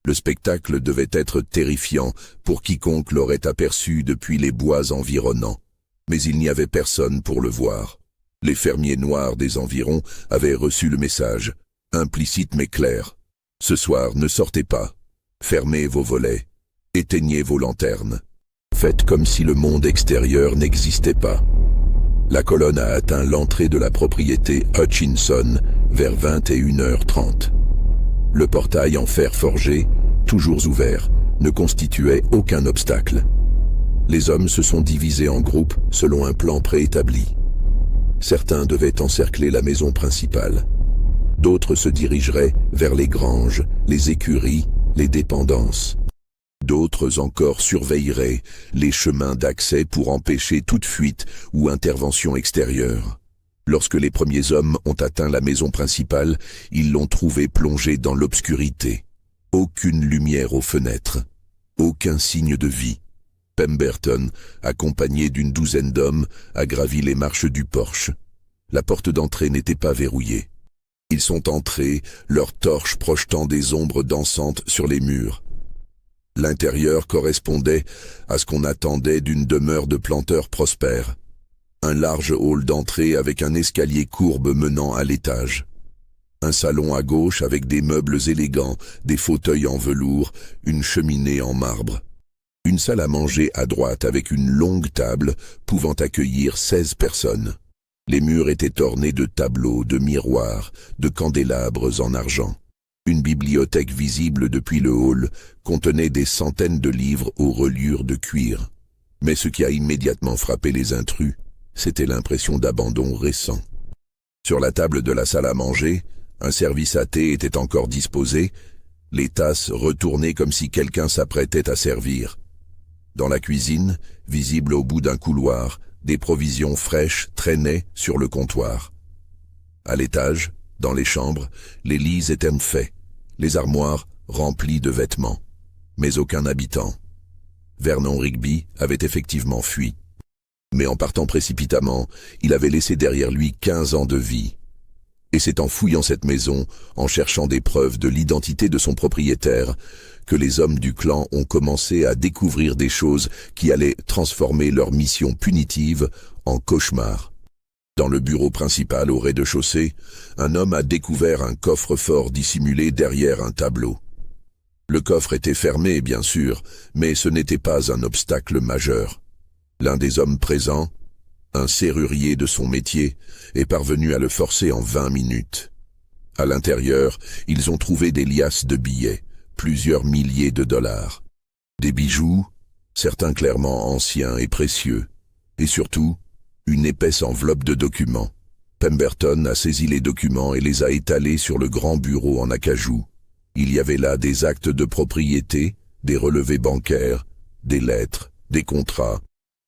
Le spectacle devait être terrifiant pour quiconque l'aurait aperçu depuis les bois environnants. Mais il n'y avait personne pour le voir. Les fermiers noirs des environs avaient reçu le message, implicite mais clair. Ce soir, ne sortez pas. Fermez vos volets. Éteignez vos lanternes. Faites comme si le monde extérieur n'existait pas. La colonne a atteint l'entrée de la propriété Hutchinson vers 21h30. Le portail en fer forgé, toujours ouvert, ne constituait aucun obstacle. Les hommes se sont divisés en groupes selon un plan préétabli. Certains devaient encercler la maison principale. D'autres se dirigeraient vers les granges, les écuries, les dépendances. D'autres encore surveilleraient les chemins d'accès pour empêcher toute fuite ou intervention extérieure. Lorsque les premiers hommes ont atteint la maison principale, ils l'ont trouvée plongée dans l'obscurité. Aucune lumière aux fenêtres, aucun signe de vie. Pemberton, accompagné d'une douzaine d'hommes, a gravi les marches du porche. La porte d'entrée n'était pas verrouillée. Ils sont entrés, leurs torches projetant des ombres dansantes sur les murs. L'intérieur correspondait à ce qu'on attendait d'une demeure de planteurs prospères. Un large hall d'entrée avec un escalier courbe menant à l'étage. Un salon à gauche avec des meubles élégants, des fauteuils en velours, une cheminée en marbre. Une salle à manger à droite avec une longue table pouvant accueillir 16 personnes. Les murs étaient ornés de tableaux, de miroirs, de candélabres en argent. Une bibliothèque visible depuis le hall contenait des centaines de livres aux reliures de cuir. Mais ce qui a immédiatement frappé les intrus, c'était l'impression d'abandon récent. Sur la table de la salle à manger, un service à thé était encore disposé, les tasses retournées comme si quelqu'un s'apprêtait à servir. Dans la cuisine, visible au bout d'un couloir, des provisions fraîches traînaient sur le comptoir. À l'étage, dans les chambres, les lits étaient faits, les armoires remplies de vêtements, mais aucun habitant. Vernon Rigby avait effectivement fui. Mais en partant précipitamment, il avait laissé derrière lui 15 ans de vie. Et c'est en fouillant cette maison, en cherchant des preuves de l'identité de son propriétaire, que les hommes du clan ont commencé à découvrir des choses qui allaient transformer leur mission punitive en cauchemar. Dans le bureau principal au rez-de-chaussée, un homme a découvert un coffre-fort dissimulé derrière un tableau. Le coffre était fermé, bien sûr, mais ce n'était pas un obstacle majeur. L'un des hommes présents, un serrurier de son métier, est parvenu à le forcer en 20 minutes. À l'intérieur, ils ont trouvé des liasses de billets, plusieurs milliers de dollars. Des bijoux, certains clairement anciens et précieux, et surtout, une épaisse enveloppe de documents. Pemberton a saisi les documents et les a étalés sur le grand bureau en acajou. Il y avait là des actes de propriété, des relevés bancaires, des lettres, des contrats.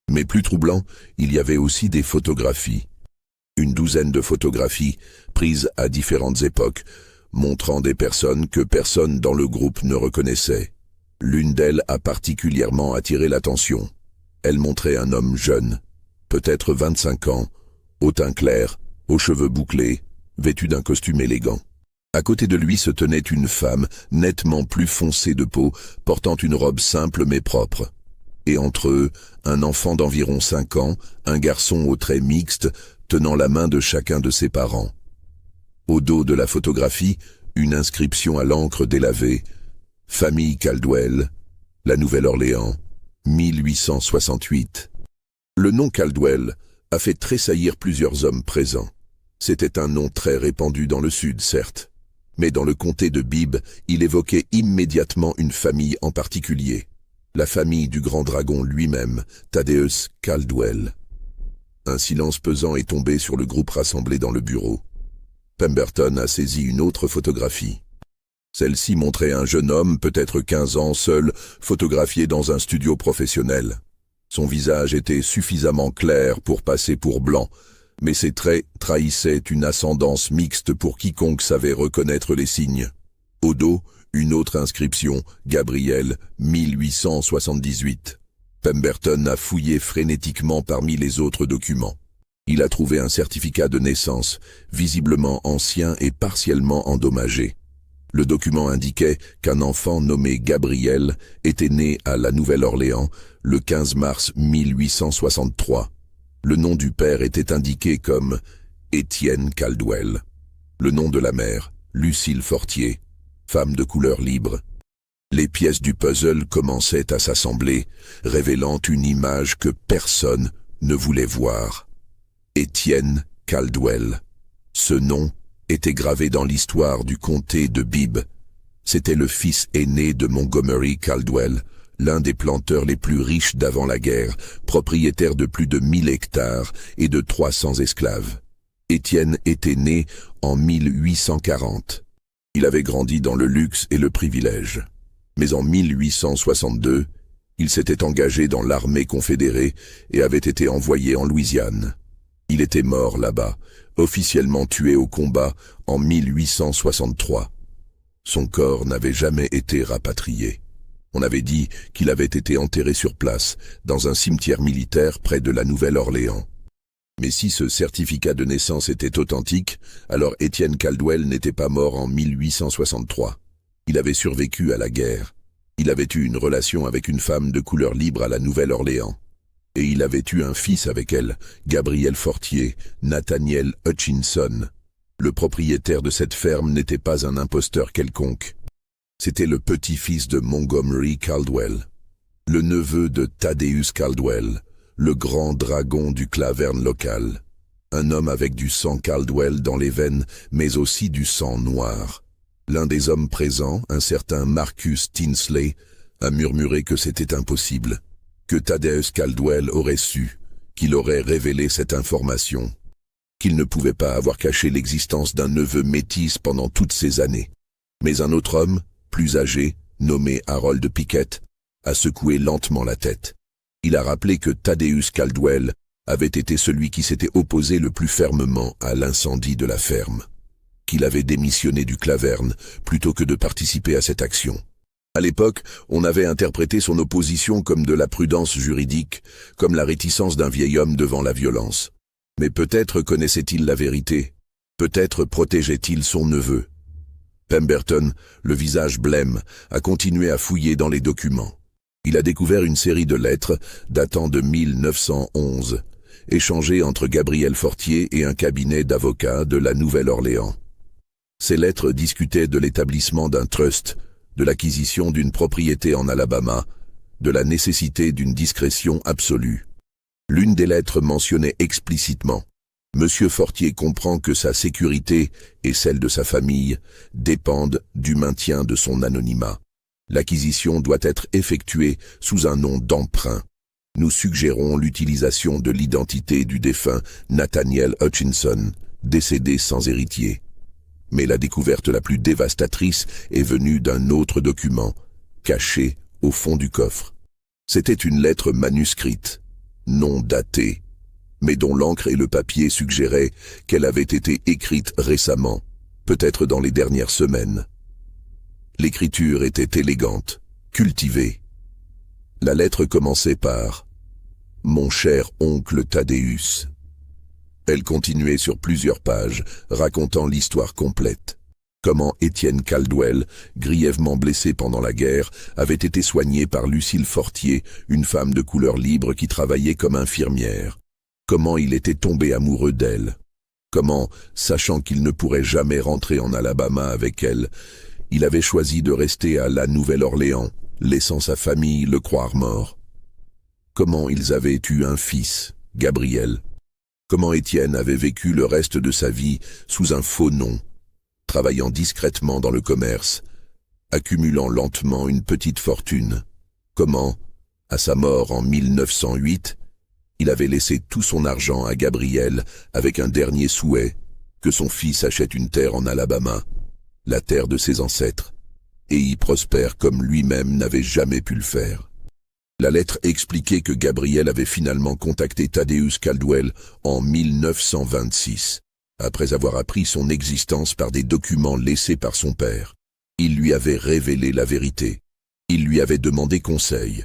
Mais plus troublant, il y avait aussi des photographies. Une douzaine de photographies, prises à différentes époques, montrant des personnes que personne dans le groupe ne reconnaissait. L'une d'elles a particulièrement attiré l'attention. Elle montrait un homme jeune, peut-être 25 ans, au teint clair, aux cheveux bouclés, vêtu d'un costume élégant. À côté de lui se tenait une femme, nettement plus foncée de peau, portant une robe simple mais propre. Et entre eux, un enfant d'environ 5 ans, un garçon aux traits mixtes, tenant la main de chacun de ses parents. Au dos de la photographie, une inscription à l'encre délavée. Famille Caldwell, La Nouvelle-Orléans, 1868. Le nom Caldwell a fait tressaillir plusieurs hommes présents. C'était un nom très répandu dans le sud, certes. Mais dans le comté de Bibb, il évoquait immédiatement une famille en particulier. La famille du grand dragon lui-même, Thaddeus Caldwell. Un silence pesant est tombé sur le groupe rassemblé dans le bureau. Pemberton a saisi une autre photographie. Celle-ci montrait un jeune homme, peut-être 15 ans, seul, photographié dans un studio professionnel. Son visage était suffisamment clair pour passer pour blanc, mais ses traits trahissaient une ascendance mixte pour quiconque savait reconnaître les signes. Au dos, une autre inscription, Gabriel, 1878. Pemberton a fouillé frénétiquement parmi les autres documents. Il a trouvé un certificat de naissance, visiblement ancien et partiellement endommagé. Le document indiquait qu'un enfant nommé Gabriel était né à la Nouvelle-Orléans le 15 mars 1863. Le nom du père était indiqué comme Étienne Caldwell. Le nom de la mère, Lucille Fortier, femme de couleur libre. Les pièces du puzzle commençaient à s'assembler, révélant une image que personne ne voulait voir. Étienne Caldwell. Ce nom était gravé dans l'histoire du comté de Bibb. C'était le fils aîné de Montgomery Caldwell, l'un des planteurs les plus riches d'avant la guerre, propriétaire de plus de 1000 hectares et de 300 esclaves. Étienne était né en 1840. Il avait grandi dans le luxe et le privilège. Mais en 1862, il s'était engagé dans l'armée confédérée et avait été envoyé en Louisiane. Il était mort là-bas, officiellement tué au combat en 1863. Son corps n'avait jamais été rapatrié. On avait dit qu'il avait été enterré sur place, dans un cimetière militaire près de la Nouvelle-Orléans. Mais si ce certificat de naissance était authentique, alors Étienne Caldwell n'était pas mort en 1863. Il avait survécu à la guerre. Il avait eu une relation avec une femme de couleur libre à la Nouvelle-Orléans. Et il avait eu un fils avec elle, Gabriel Fortier, Nathaniel Hutchinson. Le propriétaire de cette ferme n'était pas un imposteur quelconque. C'était le petit-fils de Montgomery Caldwell, le neveu de Thaddeus Caldwell, le grand dragon du claverne local. Un homme avec du sang Caldwell dans les veines, mais aussi du sang noir. L'un des hommes présents, un certain Marcus Tinsley, a murmuré que c'était impossible, que Thaddeus Caldwell aurait su, qu'il aurait révélé cette information, qu'il ne pouvait pas avoir caché l'existence d'un neveu métis pendant toutes ces années. Mais un autre homme, plus âgé, nommé Harold Pickett, a secoué lentement la tête. Il a rappelé que Thaddeus Caldwell avait été celui qui s'était opposé le plus fermement à l'incendie de la ferme, qu'il avait démissionné du claverne plutôt que de participer à cette action. À l'époque, on avait interprété son opposition comme de la prudence juridique, comme la réticence d'un vieil homme devant la violence. Mais peut-être connaissait-il la vérité, peut-être protégeait-il son neveu. Pemberton, le visage blême, a continué à fouiller dans les documents. Il a découvert une série de lettres datant de 1911, échangées entre Gabriel Fortier et un cabinet d'avocats de la Nouvelle-Orléans. Ces lettres discutaient de l'établissement d'un trust, de l'acquisition d'une propriété en Alabama, de la nécessité d'une discrétion absolue. L'une des lettres mentionnait explicitement « Monsieur Fortier comprend que sa sécurité et celle de sa famille dépendent du maintien de son anonymat. L'acquisition doit être effectuée sous un nom d'emprunt. Nous suggérons l'utilisation de l'identité du défunt Nathaniel Hutchinson, décédé sans héritier. » Mais la découverte la plus dévastatrice est venue d'un autre document, caché au fond du coffre. C'était une lettre manuscrite, non datée, mais dont l'encre et le papier suggéraient qu'elle avait été écrite récemment, peut-être dans les dernières semaines. L'écriture était élégante, cultivée. La lettre commençait par « Mon cher oncle Thaddeus ». Elle continuait sur plusieurs pages, racontant l'histoire complète. Comment Étienne Caldwell, grièvement blessé pendant la guerre, avait été soigné par Lucille Fortier, une femme de couleur libre qui travaillait comme infirmière. Comment il était tombé amoureux d'elle. Comment, sachant qu'il ne pourrait jamais rentrer en Alabama avec elle, il avait choisi de rester à la Nouvelle-Orléans, laissant sa famille le croire mort. Comment ils avaient eu un fils, Gabriel. Comment Étienne avait vécu le reste de sa vie sous un faux nom, travaillant discrètement dans le commerce, accumulant lentement une petite fortune. Comment, à sa mort en 1908, il avait laissé tout son argent à Gabriel avec un dernier souhait, que son fils achète une terre en Alabama, la terre de ses ancêtres, et y prospère comme lui-même n'avait jamais pu le faire. La lettre expliquait que Gabriel avait finalement contacté Thaddeus Caldwell en 1926, après avoir appris son existence par des documents laissés par son père. Il lui avait révélé la vérité. Il lui avait demandé conseil.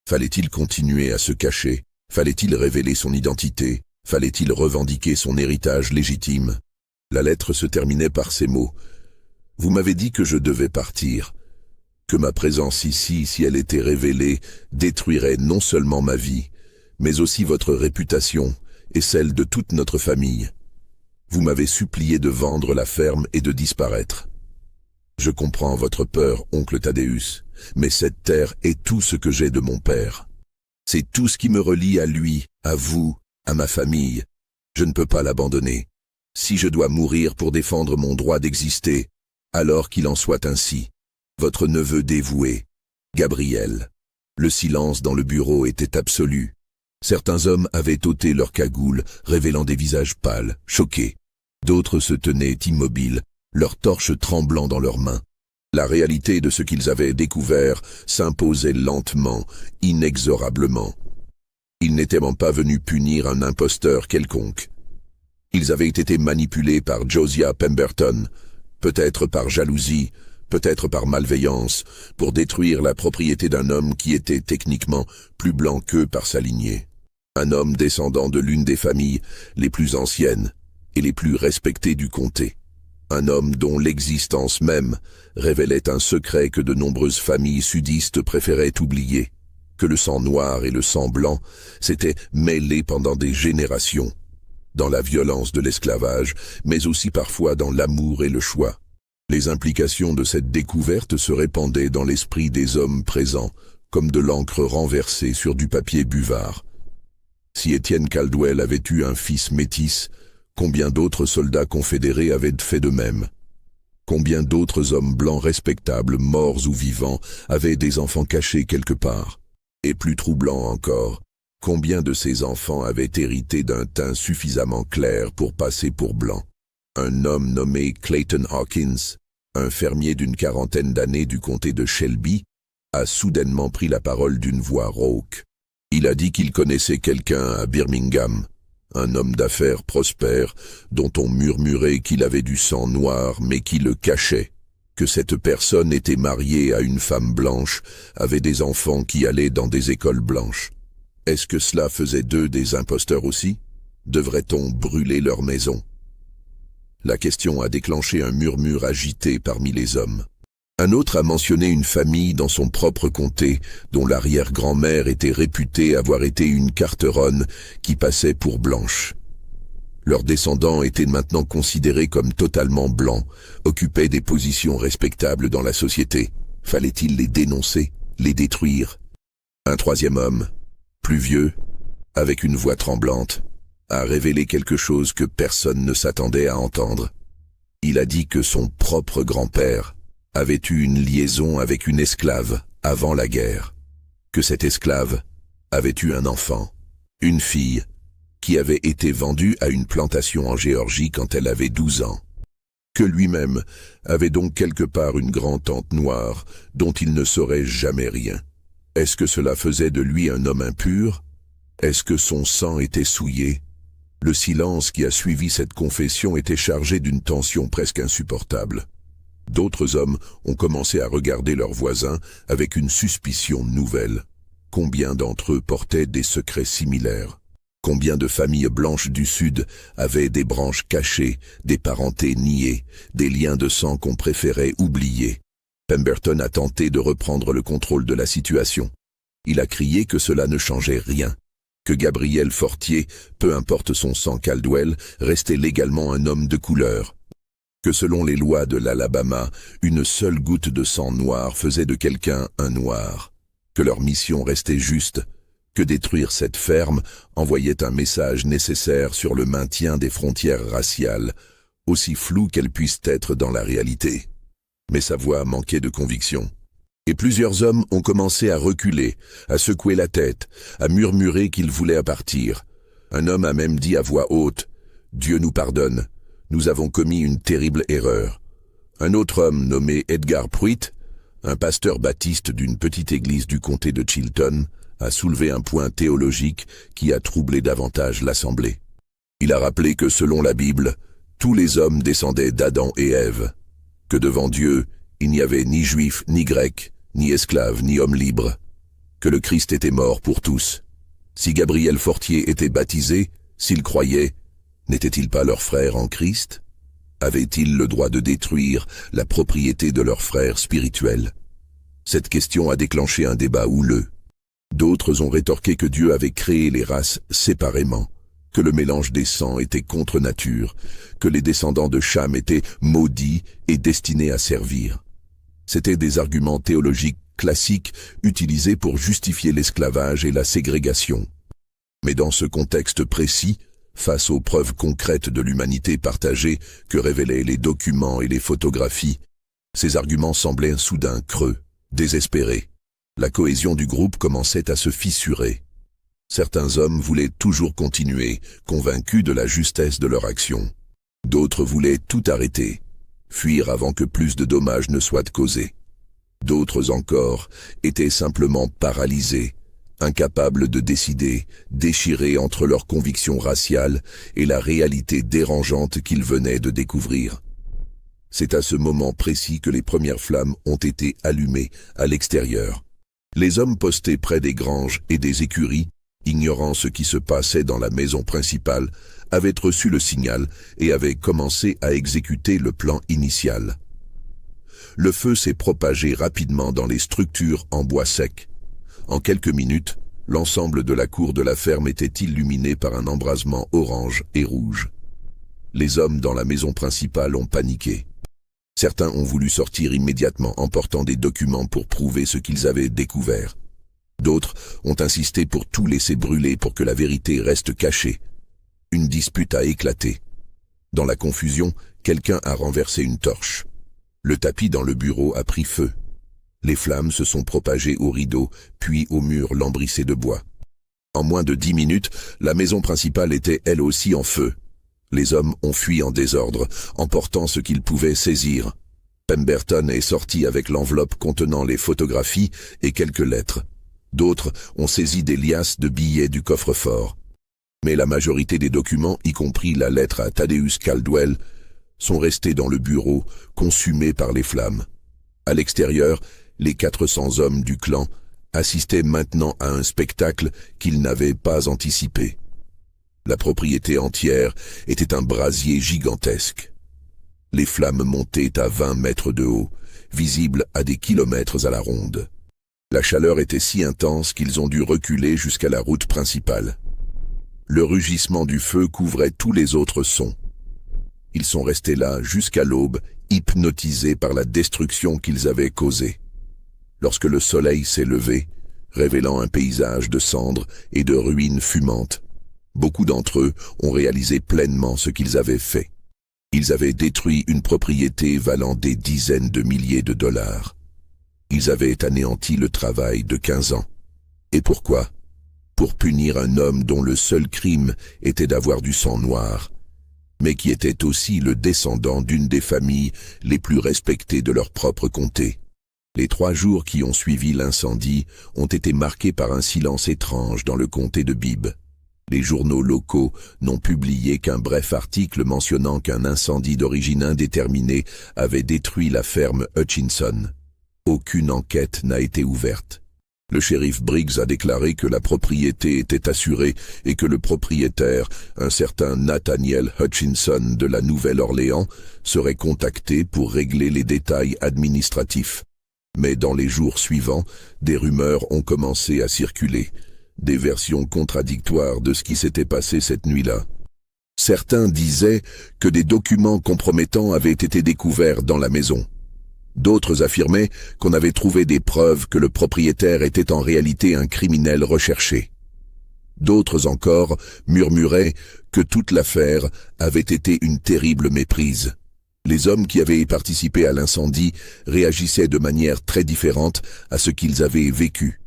Fallait-il continuer à se cacher? Fallait-il révéler son identité? Fallait-il revendiquer son héritage légitime? La lettre se terminait par ces mots. « Vous m'avez dit que je devais partir. Que ma présence ici, si elle était révélée, détruirait non seulement ma vie, mais aussi votre réputation et celle de toute notre famille. Vous m'avez supplié de vendre la ferme et de disparaître. Je comprends votre peur, oncle Thaddeus, mais cette terre est tout ce que j'ai de mon père. C'est tout ce qui me relie à lui, à vous, à ma famille. Je ne peux pas l'abandonner. Si je dois mourir pour défendre mon droit d'exister, alors qu'il en soit ainsi. Votre neveu dévoué, Gabriel. Le silence dans le bureau était absolu. Certains hommes avaient ôté leurs cagoules, révélant des visages pâles, choqués. D'autres se tenaient immobiles, leurs torches tremblant dans leurs mains. La réalité de ce qu'ils avaient découvert s'imposait lentement, inexorablement. Ils n'étaient même pas venus punir un imposteur quelconque. Ils avaient été manipulés par Josiah Pemberton, peut-être par jalousie, peut-être par malveillance, pour détruire la propriété d'un homme qui était techniquement plus blanc qu'eux par sa lignée. Un homme descendant de l'une des familles les plus anciennes et les plus respectées du comté. Un homme dont l'existence même révélait un secret que de nombreuses familles sudistes préféraient oublier, que le sang noir et le sang blanc s'étaient mêlés pendant des générations, dans la violence de l'esclavage, mais aussi parfois dans l'amour et le choix. Les implications de cette découverte se répandaient dans l'esprit des hommes présents, comme de l'encre renversée sur du papier buvard. Si Étienne Caldwell avait eu un fils métis, combien d'autres soldats confédérés avaient fait de même? Combien d'autres hommes blancs respectables, morts ou vivants, avaient des enfants cachés quelque part? Et plus troublant encore, combien de ces enfants avaient hérité d'un teint suffisamment clair pour passer pour blanc? Un homme nommé Clayton Hawkins, un fermier d'une quarantaine d'années du comté de Shelby, a soudainement pris la parole d'une voix rauque. Il a dit qu'il connaissait quelqu'un à Birmingham, un homme d'affaires prospère, dont on murmurait qu'il avait du sang noir mais qui le cachait, que cette personne était mariée à une femme blanche, avait des enfants qui allaient dans des écoles blanches. Est-ce que cela faisait d'eux des imposteurs aussi? Devrait-on brûler leur maison? La question a déclenché un murmure agité parmi les hommes. Un autre a mentionné une famille dans son propre comté, dont l'arrière-grand-mère était réputée avoir été une carteronne qui passait pour blanche. Leurs descendants étaient maintenant considérés comme totalement blancs, occupaient des positions respectables dans la société. Fallait-il les dénoncer, les détruire? Un troisième homme, plus vieux, avec une voix tremblante, a révélé quelque chose que personne ne s'attendait à entendre. Il a dit que son propre grand-père avait eu une liaison avec une esclave avant la guerre, que cette esclave avait eu un enfant, une fille, qui avait été vendue à une plantation en Géorgie quand elle avait 12 ans, que lui-même avait donc quelque part une grand-tante noire dont il ne saurait jamais rien. Est-ce que cela faisait de lui un homme impur? Est-ce que son sang était souillé? Le silence qui a suivi cette confession était chargé d'une tension presque insupportable. D'autres hommes ont commencé à regarder leurs voisins avec une suspicion nouvelle. Combien d'entre eux portaient des secrets similaires? Combien de familles blanches du Sud avaient des branches cachées, des parentés niées, des liens de sang qu'on préférait oublier? Pemberton a tenté de reprendre le contrôle de la situation. Il a crié que cela ne changeait rien, que Gabriel Fortier, peu importe son sang Caldwell, restait légalement un homme de couleur, que selon les lois de l'Alabama, une seule goutte de sang noir faisait de quelqu'un un noir, que leur mission restait juste, que détruire cette ferme envoyait un message nécessaire sur le maintien des frontières raciales, aussi floues qu'elles puissent être dans la réalité. Mais sa voix manquait de conviction. Et plusieurs hommes ont commencé à reculer, à secouer la tête, à murmurer qu'ils voulaient partir. Un homme a même dit à voix haute « Dieu nous pardonne, nous avons commis une terrible erreur ». Un autre homme nommé Edgar Pruitt, un pasteur baptiste d'une petite église du comté de Chilton, a soulevé un point théologique qui a troublé davantage l'Assemblée. Il a rappelé que selon la Bible, tous les hommes descendaient d'Adam et Ève, que devant Dieu, il n'y avait ni juif, ni grec, ni esclave, ni homme libre, que le Christ était mort pour tous. Si Gabriel Fortier était baptisé, s'il croyait, n'était-il pas leur frère en Christ? Avait-il le droit de détruire la propriété de leur frère spirituel? Cette question a déclenché un débat houleux. D'autres ont rétorqué que Dieu avait créé les races séparément, que le mélange des sangs était contre nature, que les descendants de Cham étaient maudits et destinés à servir. C'étaient des arguments théologiques classiques utilisés pour justifier l'esclavage et la ségrégation. Mais dans ce contexte précis, face aux preuves concrètes de l'humanité partagée que révélaient les documents et les photographies, ces arguments semblaient soudain creux, désespérés. La cohésion du groupe commençait à se fissurer. Certains hommes voulaient toujours continuer, convaincus de la justesse de leur action. D'autres voulaient tout arrêter, fuir avant que plus de dommages ne soient causés. D'autres encore étaient simplement paralysés, incapables de décider, déchirés entre leurs convictions raciales et la réalité dérangeante qu'ils venaient de découvrir. C'est à ce moment précis que les premières flammes ont été allumées à l'extérieur. Les hommes postés près des granges et des écuries, ignorant ce qui se passait dans la maison principale, avaient reçu le signal et avaient commencé à exécuter le plan initial. Le feu s'est propagé rapidement dans les structures en bois sec. En quelques minutes, l'ensemble de la cour de la ferme était illuminé par un embrasement orange et rouge. Les hommes dans la maison principale ont paniqué. Certains ont voulu sortir immédiatement en portant des documents pour prouver ce qu'ils avaient découvert. D'autres ont insisté pour tout laisser brûler pour que la vérité reste cachée. Une dispute a éclaté. Dans la confusion, quelqu'un a renversé une torche. Le tapis dans le bureau a pris feu. Les flammes se sont propagées aux rideaux, puis aux murs lambrissés de bois. En moins de 10 minutes, la maison principale était elle aussi en feu. Les hommes ont fui en désordre, emportant ce qu'ils pouvaient saisir. Pemberton est sorti avec l'enveloppe contenant les photographies et quelques lettres. D'autres ont saisi des liasses de billets du coffre-fort. Mais la majorité des documents, y compris la lettre à Thaddeus Caldwell, sont restés dans le bureau, consumés par les flammes. À l'extérieur, les 400 hommes du clan assistaient maintenant à un spectacle qu'ils n'avaient pas anticipé. La propriété entière était un brasier gigantesque. Les flammes montaient à 20 mètres de haut, visibles à des kilomètres à la ronde. La chaleur était si intense qu'ils ont dû reculer jusqu'à la route principale. Le rugissement du feu couvrait tous les autres sons. Ils sont restés là jusqu'à l'aube, hypnotisés par la destruction qu'ils avaient causée. Lorsque le soleil s'est levé, révélant un paysage de cendres et de ruines fumantes, beaucoup d'entre eux ont réalisé pleinement ce qu'ils avaient fait. Ils avaient détruit une propriété valant des dizaines de milliers de dollars. Ils avaient anéanti le travail de 15 ans. Et pourquoi? Pour punir un homme dont le seul crime était d'avoir du sang noir, mais qui était aussi le descendant d'une des familles les plus respectées de leur propre comté. Les 3 jours qui ont suivi l'incendie ont été marqués par un silence étrange dans le comté de Bibb. Les journaux locaux n'ont publié qu'un bref article mentionnant qu'un incendie d'origine indéterminée avait détruit la ferme Hutchinson. Aucune enquête n'a été ouverte. Le shérif Briggs a déclaré que la propriété était assurée et que le propriétaire, un certain Nathaniel Hutchinson de la Nouvelle-Orléans, serait contacté pour régler les détails administratifs. Mais dans les jours suivants, des rumeurs ont commencé à circuler, des versions contradictoires de ce qui s'était passé cette nuit-là. Certains disaient que des documents compromettants avaient été découverts dans la maison. D'autres affirmaient qu'on avait trouvé des preuves que le propriétaire était en réalité un criminel recherché. D'autres encore murmuraient que toute l'affaire avait été une terrible méprise. Les hommes qui avaient participé à l'incendie réagissaient de manière très différente à ce qu'ils avaient vécu.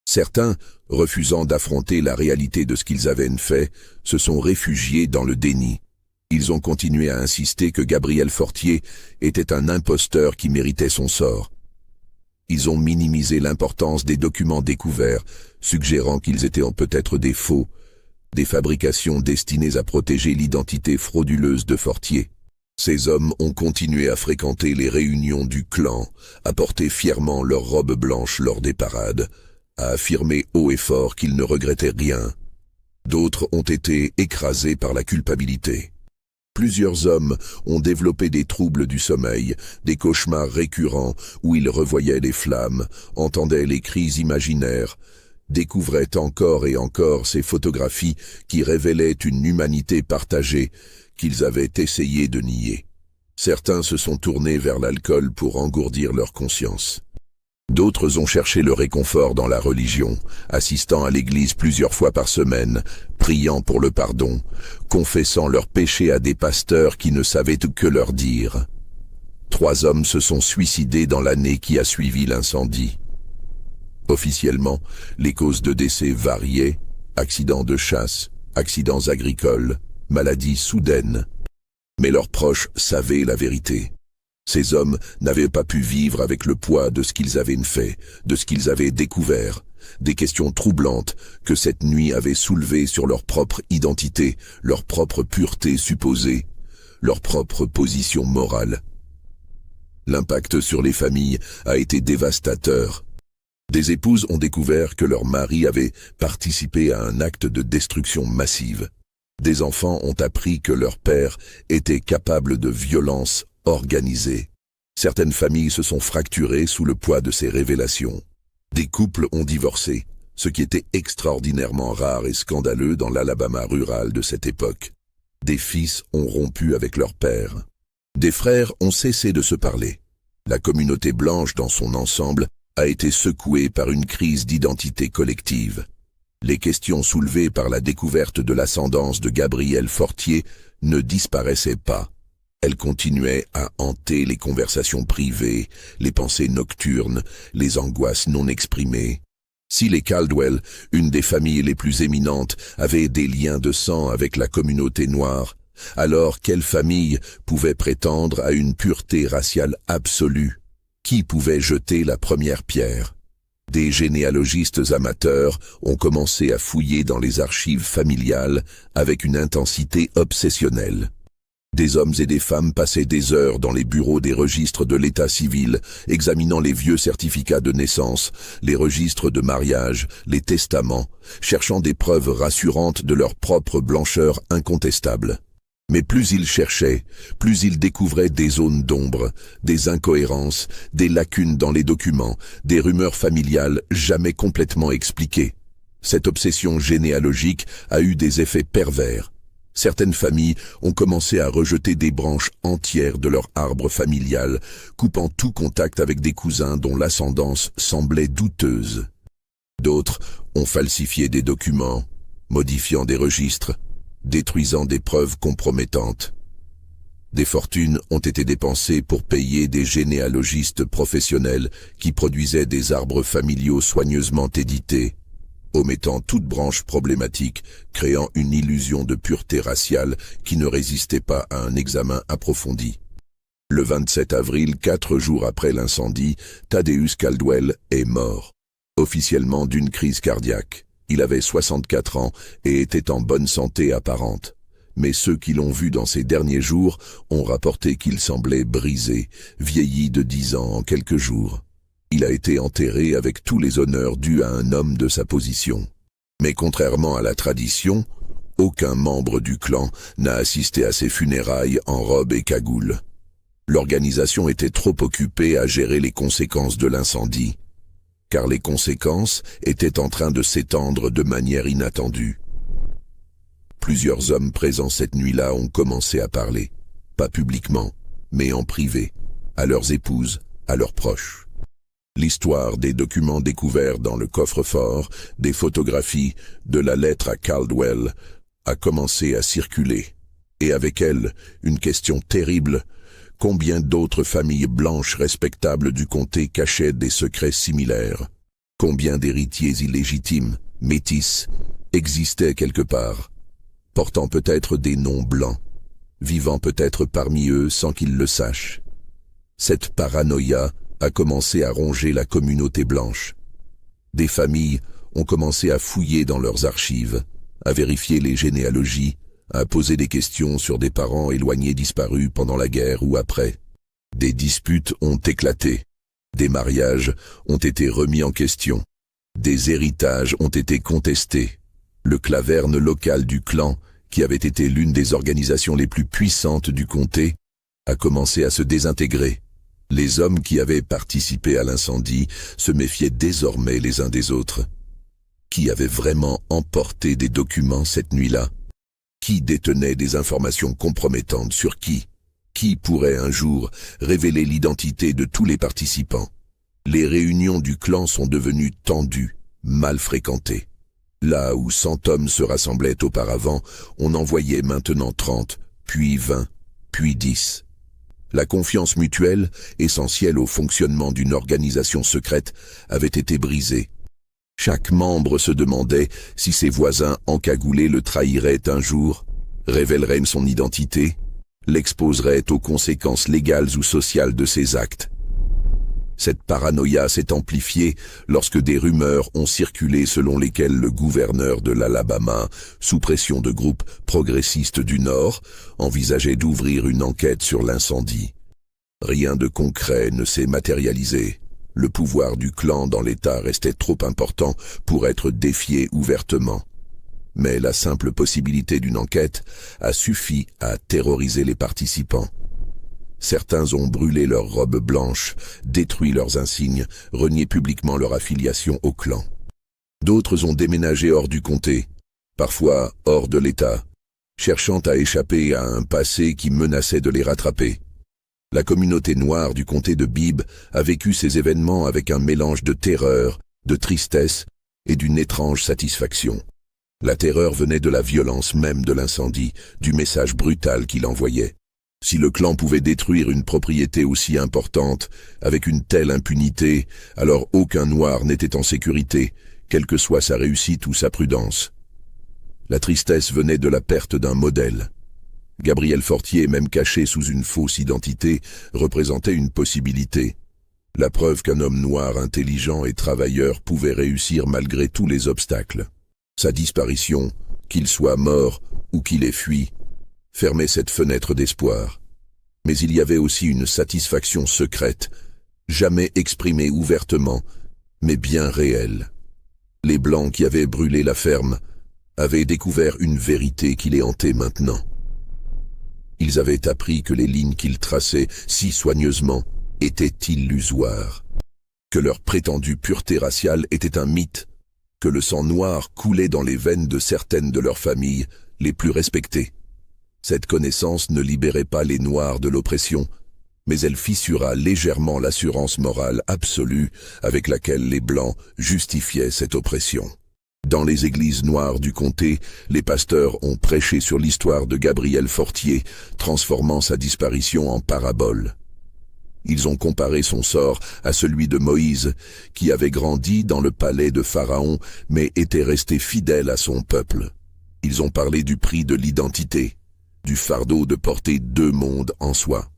Certains, refusant d'affronter la réalité de ce qu'ils avaient fait, se sont réfugiés dans le déni. Ils ont continué à insister que Gabriel Fortier était un imposteur qui méritait son sort. Ils ont minimisé l'importance des documents découverts, suggérant qu'ils étaient peut-être des faux, des fabrications destinées à protéger l'identité frauduleuse de Fortier. Ces hommes ont continué à fréquenter les réunions du clan, à porter fièrement leurs robes blanches lors des parades, à affirmer haut et fort qu'ils ne regrettaient rien. D'autres ont été écrasés par la culpabilité. Plusieurs hommes ont développé des troubles du sommeil, des cauchemars récurrents où ils revoyaient les flammes, entendaient les cris imaginaires, découvraient encore et encore ces photographies qui révélaient une humanité partagée qu'ils avaient essayé de nier. Certains se sont tournés vers l'alcool pour engourdir leur conscience. D'autres ont cherché le réconfort dans la religion, assistant à l'église plusieurs fois par semaine, priant pour le pardon, confessant leurs péchés à des pasteurs qui ne savaient que leur dire. 3 hommes se sont suicidés dans l'année qui a suivi l'incendie. Officiellement, les causes de décès variaient, accidents de chasse, accidents agricoles, maladies soudaines. Mais leurs proches savaient la vérité. Ces hommes n'avaient pas pu vivre avec le poids de ce qu'ils avaient fait, de ce qu'ils avaient découvert, des questions troublantes que cette nuit avait soulevées sur leur propre identité, leur propre pureté supposée, leur propre position morale. L'impact sur les familles a été dévastateur. Des épouses ont découvert que leur mari avait participé à un acte de destruction massive. Des enfants ont appris que leur père était capable de violence organisée. Certaines familles se sont fracturées sous le poids de ces révélations. Des couples ont divorcé, ce qui était extraordinairement rare et scandaleux dans l'Alabama rural de cette époque. Des fils ont rompu avec leur père. Des frères ont cessé de se parler. La communauté blanche dans son ensemble a été secouée par une crise d'identité collective. Les questions soulevées par la découverte de l'ascendance de Gabriel Fortier ne disparaissaient pas. Elles continuaient à hanter les conversations privées, les pensées nocturnes, les angoisses non exprimées. Si les Caldwell, une des familles les plus éminentes, avaient des liens de sang avec la communauté noire, alors quelle famille pouvait prétendre à une pureté raciale absolue? Qui pouvait jeter la première pierre? Des généalogistes amateurs ont commencé à fouiller dans les archives familiales avec une intensité obsessionnelle. Des hommes et des femmes passaient des heures dans les bureaux des registres de l'état civil, examinant les vieux certificats de naissance, les registres de mariage, les testaments, cherchant des preuves rassurantes de leur propre blancheur incontestable. Mais plus ils cherchaient, plus ils découvraient des zones d'ombre, des incohérences, des lacunes dans les documents, des rumeurs familiales jamais complètement expliquées. Cette obsession généalogique a eu des effets pervers. Certaines familles ont commencé à rejeter des branches entières de leur arbre familial, coupant tout contact avec des cousins dont l'ascendance semblait douteuse. D'autres ont falsifié des documents, modifiant des registres, détruisant des preuves compromettantes. Des fortunes ont été dépensées pour payer des généalogistes professionnels qui produisaient des arbres familiaux soigneusement édités, omettant toute branche problématique, créant une illusion de pureté raciale qui ne résistait pas à un examen approfondi. Le 27 avril, 4 jours après l'incendie, Thaddeus Caldwell est mort, officiellement d'une crise cardiaque. Il avait 64 ans et était en bonne santé apparente. Mais ceux qui l'ont vu dans ces derniers jours ont rapporté qu'il semblait brisé, vieilli de 10 ans en quelques jours. Il a été enterré avec tous les honneurs dus à un homme de sa position. Mais contrairement à la tradition, aucun membre du clan n'a assisté à ses funérailles en robe et cagoule. L'organisation était trop occupée à gérer les conséquences de l'incendie, car les conséquences étaient en train de s'étendre de manière inattendue. Plusieurs hommes présents cette nuit-là ont commencé à parler, pas publiquement, mais en privé, à leurs épouses, à leurs proches. L'histoire des documents découverts dans le coffre-fort, des photographies, de la lettre à Caldwell, a commencé à circuler. Et avec elle, une question terrible: combien d'autres familles blanches respectables du comté cachaient des secrets similaires? Combien d'héritiers illégitimes, métis, existaient quelque part, portant peut-être des noms blancs, vivant peut-être parmi eux sans qu'ils le sachent? Cette paranoïa a commencé à ronger la communauté blanche. Des familles ont commencé à fouiller dans leurs archives, à vérifier les généalogies, à poser des questions sur des parents éloignés disparus pendant la guerre ou après. Des disputes ont éclaté. Des mariages ont été remis en question. Des héritages ont été contestés. Le claverne local du clan, qui avait été l'une des organisations les plus puissantes du comté, a commencé à se désintégrer. Les hommes qui avaient participé à l'incendie se méfiaient désormais les uns des autres. Qui avait vraiment emporté des documents cette nuit-là? Qui détenait des informations compromettantes sur qui? Qui pourrait un jour révéler l'identité de tous les participants? Les réunions du clan sont devenues tendues, mal fréquentées. Là où 100 hommes se rassemblaient auparavant, on en voyait maintenant 30, puis 20, puis 10. La confiance mutuelle, essentielle au fonctionnement d'une organisation secrète, avait été brisée. Chaque membre se demandait si ses voisins encagoulés le trahiraient un jour, révéleraient son identité, l'exposeraient aux conséquences légales ou sociales de ses actes. Cette paranoïa s'est amplifiée lorsque des rumeurs ont circulé selon lesquelles le gouverneur de l'Alabama, sous pression de groupes progressistes du Nord, envisageait d'ouvrir une enquête sur l'incendie. Rien de concret ne s'est matérialisé. Le pouvoir du clan dans l'État restait trop important pour être défié ouvertement. Mais la simple possibilité d'une enquête a suffi à terroriser les participants. Certains ont brûlé leurs robes blanches, détruit leurs insignes, renié publiquement leur affiliation au clan. D'autres ont déménagé hors du comté, parfois hors de l'État, cherchant à échapper à un passé qui menaçait de les rattraper. La communauté noire du comté de Bibb a vécu ces événements avec un mélange de terreur, de tristesse et d'une étrange satisfaction. La terreur venait de la violence même de l'incendie, du message brutal qu'il envoyait. Si le clan pouvait détruire une propriété aussi importante, avec une telle impunité, alors aucun noir n'était en sécurité, quelle que soit sa réussite ou sa prudence. La tristesse venait de la perte d'un modèle. Gabriel Fortier, même caché sous une fausse identité, représentait une possibilité. La preuve qu'un homme noir intelligent et travailleur pouvait réussir malgré tous les obstacles. Sa disparition, qu'il soit mort ou qu'il ait fui, fermait cette fenêtre d'espoir. Mais il y avait aussi une satisfaction secrète, jamais exprimée ouvertement, mais bien réelle. Les Blancs qui avaient brûlé la ferme avaient découvert une vérité qui les hantait maintenant. Ils avaient appris que les lignes qu'ils traçaient si soigneusement étaient illusoires, que leur prétendue pureté raciale était un mythe, que le sang noir coulait dans les veines de certaines de leurs familles les plus respectées. Cette connaissance ne libérait pas les Noirs de l'oppression, mais elle fissura légèrement l'assurance morale absolue avec laquelle les Blancs justifiaient cette oppression. Dans les églises noires du comté, les pasteurs ont prêché sur l'histoire de Gabriel Fortier, transformant sa disparition en parabole. Ils ont comparé son sort à celui de Moïse, qui avait grandi dans le palais de Pharaon, mais était resté fidèle à son peuple. Ils ont parlé du prix de l'identité, du fardeau de porter deux mondes en soi.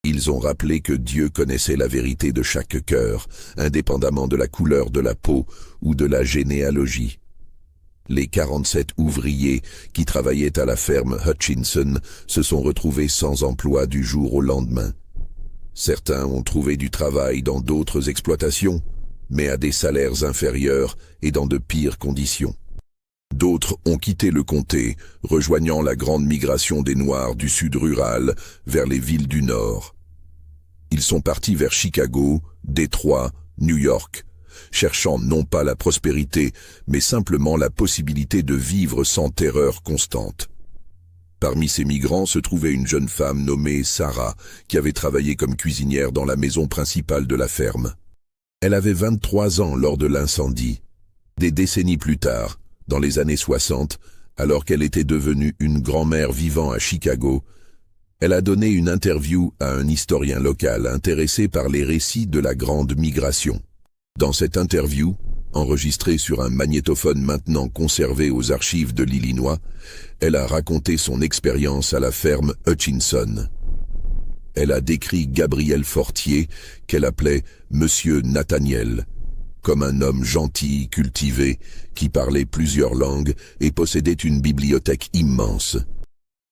Ils ont rappelé que Dieu connaissait la vérité de chaque cœur, indépendamment de la couleur de la peau ou de la généalogie. Les 47 ouvriers qui travaillaient à la ferme Hutchinson se sont retrouvés sans emploi du jour au lendemain. Certains ont trouvé du travail dans d'autres exploitations, mais à des salaires inférieurs et dans de pires conditions. D'autres ont quitté le comté, rejoignant la grande migration des Noirs du sud rural vers les villes du Nord. Ils sont partis vers Chicago, Détroit, New York, cherchant non pas la prospérité, mais simplement la possibilité de vivre sans terreur constante. Parmi ces migrants se trouvait une jeune femme nommée Sarah, qui avait travaillé comme cuisinière dans la maison principale de la ferme. Elle avait 23 ans lors de l'incendie. Des décennies plus tard, dans les années 60, alors qu'elle était devenue une grand-mère vivant à Chicago, elle a donné une interview à un historien local intéressé par les récits de la Grande Migration. Dans cette interview, enregistrée sur un magnétophone maintenant conservé aux archives de l'Illinois, elle a raconté son expérience à la ferme Hutchinson. Elle a décrit Gabriel Fortier, qu'elle appelait Monsieur Nathaniel, comme un homme gentil, cultivé, qui parlait plusieurs langues et possédait une bibliothèque immense.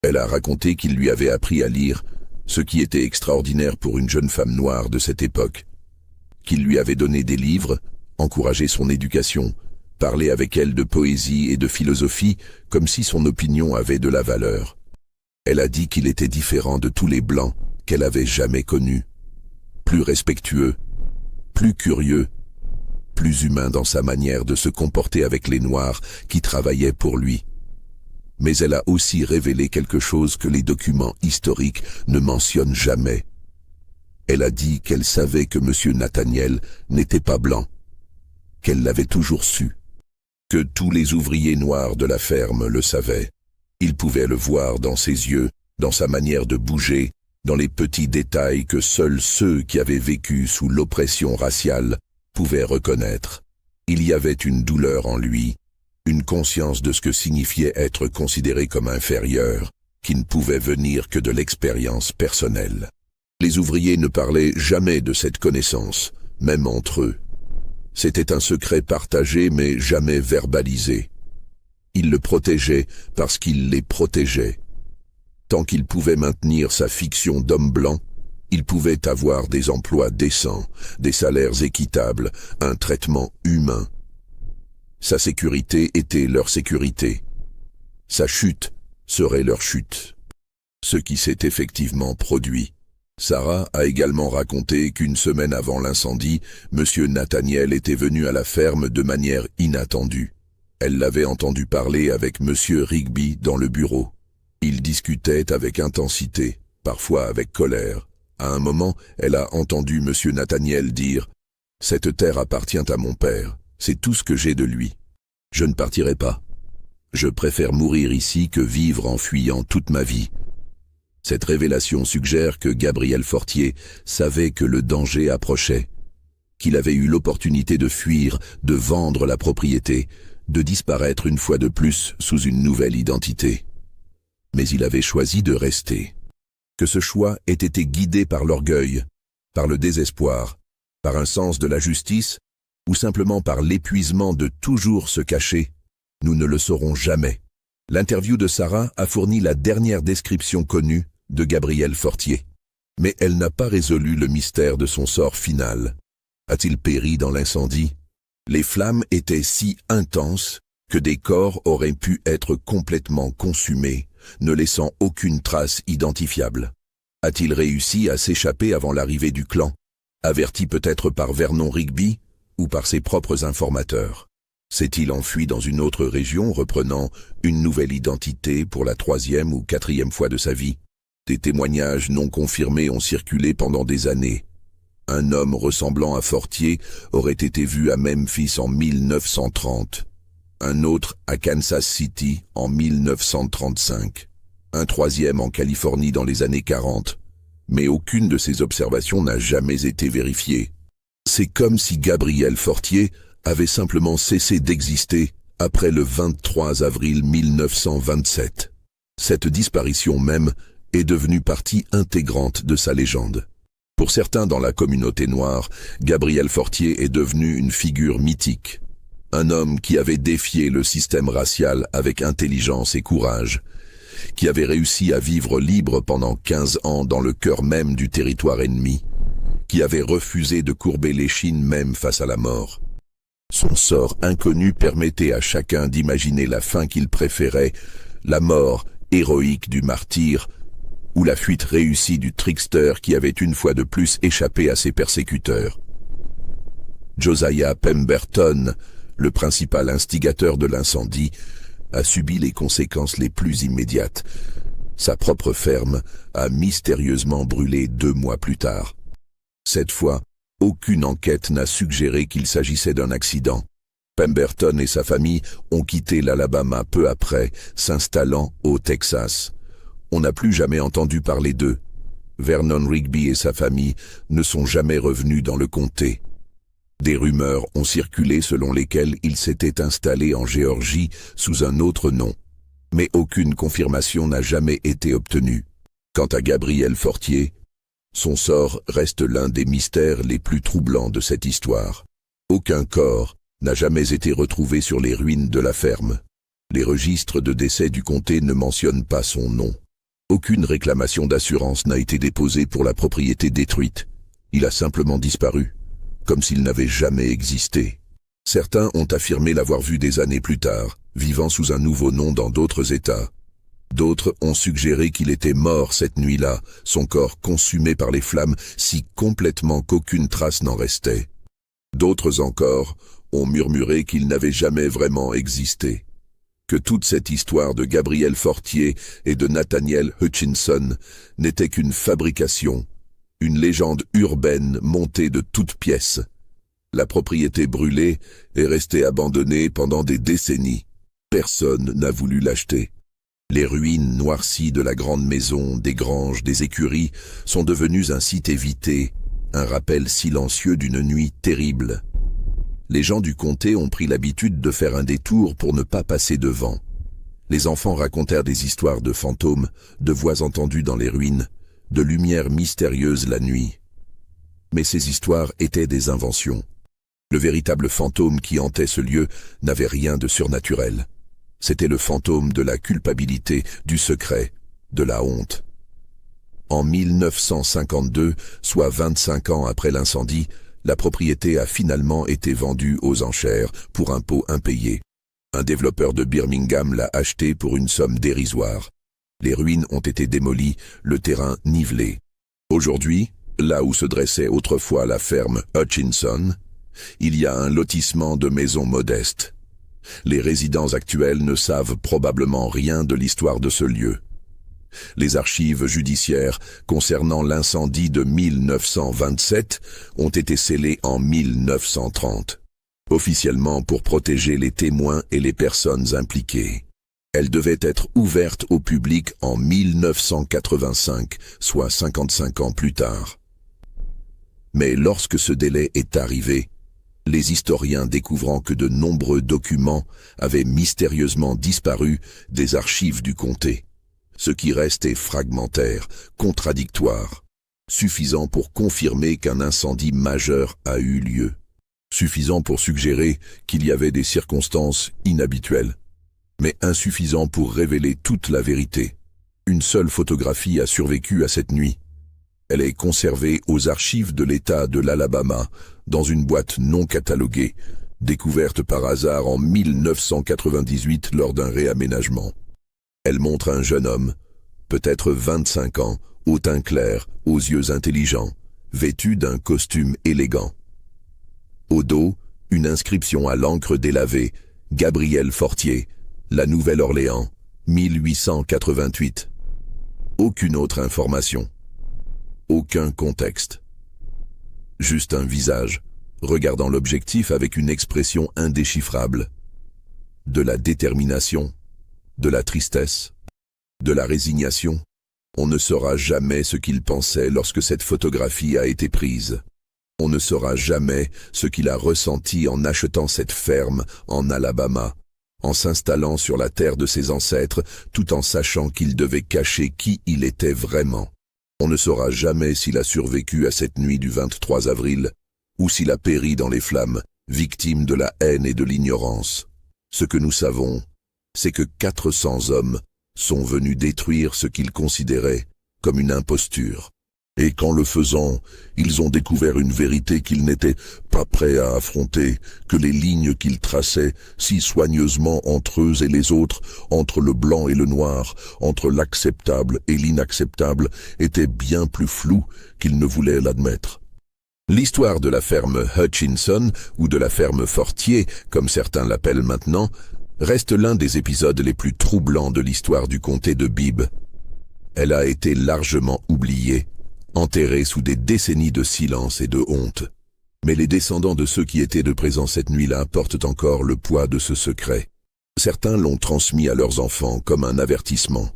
Elle a raconté qu'il lui avait appris à lire, ce qui était extraordinaire pour une jeune femme noire de cette époque. Qu'il lui avait donné des livres, encouragé son éducation, parlé avec elle de poésie et de philosophie, comme si son opinion avait de la valeur. Elle a dit qu'il était différent de tous les Blancs qu'elle avait jamais connus. Plus respectueux, plus curieux, plus humain dans sa manière de se comporter avec les Noirs qui travaillaient pour lui. mais elle a aussi révélé quelque chose que les documents historiques ne mentionnent jamais. Elle a dit qu'elle savait que M. Nathaniel n'était pas blanc, qu'elle l'avait toujours su, que tous les ouvriers noirs de la ferme le savaient. Ils pouvaient le voir dans ses yeux, dans sa manière de bouger, dans les petits détails que seuls ceux qui avaient vécu sous l'oppression raciale pouvaient reconnaître. Il y avait une douleur en lui, une conscience de ce que signifiait être considéré comme inférieur, qui ne pouvait venir que de l'expérience personnelle. Les ouvriers ne parlaient jamais de cette connaissance, même entre eux. C'était un secret partagé mais jamais verbalisé. Ils le protégeaient parce qu'il les protégeait. Tant qu'il pouvait maintenir sa fiction d'homme blanc, il pouvait avoir des emplois décents, des salaires équitables, un traitement humain. Sa sécurité était leur sécurité. Sa chute serait leur chute. Ce qui s'est effectivement produit. Sarah a également raconté qu'une semaine avant l'incendie, M. Nathaniel était venu à la ferme de manière inattendue. Elle l'avait entendu parler avec M. Rigby dans le bureau. Ils discutaient avec intensité, parfois avec colère. À un moment, elle a entendu M. Nathaniel dire « Cette terre appartient à mon père, c'est tout ce que j'ai de lui. Je ne partirai pas. Je préfère mourir ici que vivre en fuyant toute ma vie. » Cette révélation suggère que Gabriel Fortier savait que le danger approchait, qu'il avait eu l'opportunité de fuir, de vendre la propriété, de disparaître une fois de plus sous une nouvelle identité. Mais il avait choisi de rester. Que ce choix ait été guidé par l'orgueil, par le désespoir, par un sens de la justice, ou simplement par l'épuisement de toujours se cacher, nous ne le saurons jamais. L'interview de Sarah a fourni la dernière description connue de Gabriel Fortier. Mais elle n'a pas résolu le mystère de son sort final. A-t-il péri dans l'incendie? Les flammes étaient si intenses que des corps auraient pu être complètement consumés, ne laissant aucune trace identifiable. A-t-il réussi à s'échapper avant l'arrivée du clan, averti peut-être par Vernon Rigby ou par ses propres informateurs? S'est-il enfui dans une autre région, reprenant une nouvelle identité pour la 3e ou 4e fois de sa vie? Des témoignages non confirmés ont circulé pendant des années. Un homme ressemblant à Fortier aurait été vu à Memphis en 1930. Un autre à Kansas City en 1935, un troisième en Californie dans les années 40, mais aucune de ces observations n'a jamais été vérifiée. C'est comme si Gabriel Fortier avait simplement cessé d'exister après le 23 avril 1927. Cette disparition même est devenue partie intégrante de sa légende. Pour certains dans la communauté noire, Gabriel Fortier est devenu une figure mythique. Un homme qui avait défié le système racial avec intelligence et courage, qui avait réussi à vivre libre pendant 15 ans dans le cœur même du territoire ennemi, qui avait refusé de courber l'échine même face à la mort. Son sort inconnu permettait à chacun d'imaginer la fin qu'il préférait, la mort héroïque du martyr, ou la fuite réussie du trickster qui avait une fois de plus échappé à ses persécuteurs. Josiah Pemberton, le principal instigateur de l'incendie, a subi les conséquences les plus immédiates. Sa propre ferme a mystérieusement brûlé 2 mois plus tard. Cette fois, aucune enquête n'a suggéré qu'il s'agissait d'un accident. Pemberton et sa famille ont quitté l'Alabama peu après, s'installant au Texas. On n'a plus jamais entendu parler d'eux. Vernon Rigby et sa famille ne sont jamais revenus dans le comté. Des rumeurs ont circulé selon lesquelles il s'était installé en Géorgie sous un autre nom, mais aucune confirmation n'a jamais été obtenue. Quant à Gabriel Fortier, son sort reste l'un des mystères les plus troublants de cette histoire. Aucun corps n'a jamais été retrouvé sur les ruines de la ferme. Les registres de décès du comté ne mentionnent pas son nom. Aucune réclamation d'assurance n'a été déposée pour la propriété détruite. Il a simplement disparu, comme s'il n'avait jamais existé. Certains ont affirmé l'avoir vu des années plus tard, vivant sous un nouveau nom dans d'autres États. D'autres ont suggéré qu'il était mort cette nuit-là, son corps consumé par les flammes si complètement qu'aucune trace n'en restait. D'autres encore ont murmuré qu'il n'avait jamais vraiment existé, que toute cette histoire de Gabriel Fortier et de Nathaniel Hutchinson n'était qu'une fabrication, une légende urbaine montée de toutes pièces. La propriété brûlée est restée abandonnée pendant des décennies. Personne n'a voulu l'acheter. Les ruines noircies de la grande maison, des granges, des écuries sont devenues un site évité, un rappel silencieux d'une nuit terrible. Les gens du comté ont pris l'habitude de faire un détour pour ne pas passer devant. Les enfants racontèrent des histoires de fantômes, de voix entendues dans les ruines, de lumières mystérieuses la nuit. Mais ces histoires étaient des inventions. Le véritable fantôme qui hantait ce lieu n'avait rien de surnaturel. C'était le fantôme de la culpabilité, du secret, de la honte. En 1952, soit 25 ans après l'incendie, la propriété a finalement été vendue aux enchères pour impôts impayés. Un développeur de Birmingham l'a achetée pour une somme dérisoire. Les ruines ont été démolies, le terrain nivelé. Aujourd'hui, là où se dressait autrefois la ferme Hutchinson, il y a un lotissement de maisons modestes. Les résidents actuels ne savent probablement rien de l'histoire de ce lieu. Les archives judiciaires concernant l'incendie de 1927 ont été scellées en 1930, officiellement pour protéger les témoins et les personnes impliquées. Elles devaient être ouvertes au public en 1985, soit 55 ans plus tard. Mais lorsque ce délai est arrivé, les historiens découvrant que de nombreux documents avaient mystérieusement disparu des archives du comté. Ce qui reste est fragmentaire, contradictoire, suffisant pour confirmer qu'un incendie majeur a eu lieu, suffisant pour suggérer qu'il y avait des circonstances inhabituelles, mais insuffisant pour révéler toute la vérité. Une seule photographie a survécu à cette nuit. Elle est conservée aux archives de l'État de l'Alabama, dans une boîte non cataloguée, découverte par hasard en 1998 lors d'un réaménagement. Elle montre un jeune homme, peut-être 25 ans, au teint clair, aux yeux intelligents, vêtu d'un costume élégant. Au dos, une inscription à l'encre délavée, Gabriel Fortier, La Nouvelle-Orléans, 1888. Aucune autre information. Aucun contexte. Juste un visage, regardant l'objectif avec une expression indéchiffrable. De la détermination, de la tristesse, de la résignation. On ne saura jamais ce qu'il pensait lorsque cette photographie a été prise. On ne saura jamais ce qu'il a ressenti en achetant cette ferme en Alabama, en s'installant sur la terre de ses ancêtres, tout en sachant qu'il devait cacher qui il était vraiment. On ne saura jamais s'il a survécu à cette nuit du 23 avril, ou s'il a péri dans les flammes, victime de la haine et de l'ignorance. Ce que nous savons, c'est que 400 hommes sont venus détruire ce qu'ils considéraient comme une imposture. Et qu'en le faisant, ils ont découvert une vérité qu'ils n'étaient pas prêts à affronter, que les lignes qu'ils traçaient si soigneusement entre eux et les autres, entre le blanc et le noir, entre l'acceptable et l'inacceptable, étaient bien plus floues qu'ils ne voulaient l'admettre. L'histoire de la ferme Hutchinson, ou de la ferme Fortier, comme certains l'appellent maintenant, reste l'un des épisodes les plus troublants de l'histoire du comté de Bibb. Elle a été largement oubliée, enterrée sous des décennies de silence et de honte. Mais les descendants de ceux qui étaient de présent cette nuit-là portent encore le poids de ce secret. Certains l'ont transmis à leurs enfants comme un avertissement.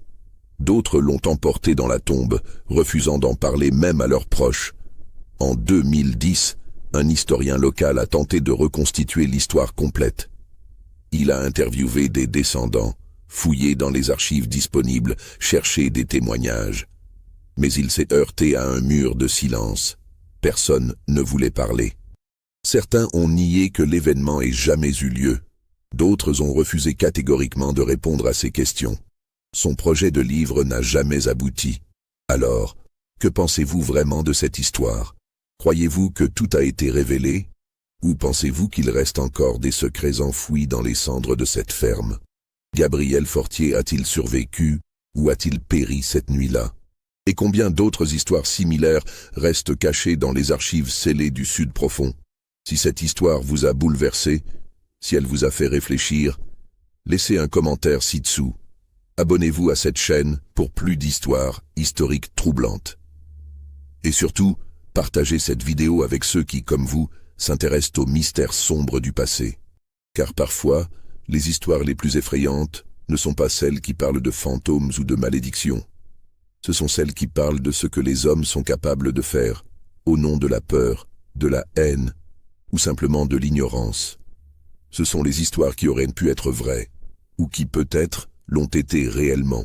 D'autres l'ont emporté dans la tombe, refusant d'en parler même à leurs proches. En 2010, un historien local a tenté de reconstituer l'histoire complète. Il a interviewé des descendants, fouillé dans les archives disponibles, cherché des témoignages. Mais il s'est heurté à un mur de silence. Personne ne voulait parler. Certains ont nié que l'événement ait jamais eu lieu. D'autres ont refusé catégoriquement de répondre à ces questions. Son projet de livre n'a jamais abouti. Alors, que pensez-vous vraiment de cette histoire? Croyez-vous que tout a été révélé? Ou pensez-vous qu'il reste encore des secrets enfouis dans les cendres de cette ferme? Gabriel Fortier a-t-il survécu ou a-t-il péri cette nuit-là? Et combien d'autres histoires similaires restent cachées dans les archives scellées du Sud profond? Si cette histoire vous a bouleversé, si elle vous a fait réfléchir, Laissez un commentaire ci-dessous. Abonnez-vous à cette chaîne pour plus d'histoires historiques troublantes. Et surtout, partagez cette vidéo avec ceux qui, comme vous, s'intéressent aux mystères sombres du passé. Car parfois, les histoires les plus effrayantes ne sont pas celles qui parlent de fantômes ou de malédictions. Ce sont celles qui parlent de ce que les hommes sont capables de faire, au nom de la peur, de la haine, ou simplement de l'ignorance. Ce sont les histoires qui auraient pu être vraies, ou qui peut-être l'ont été réellement.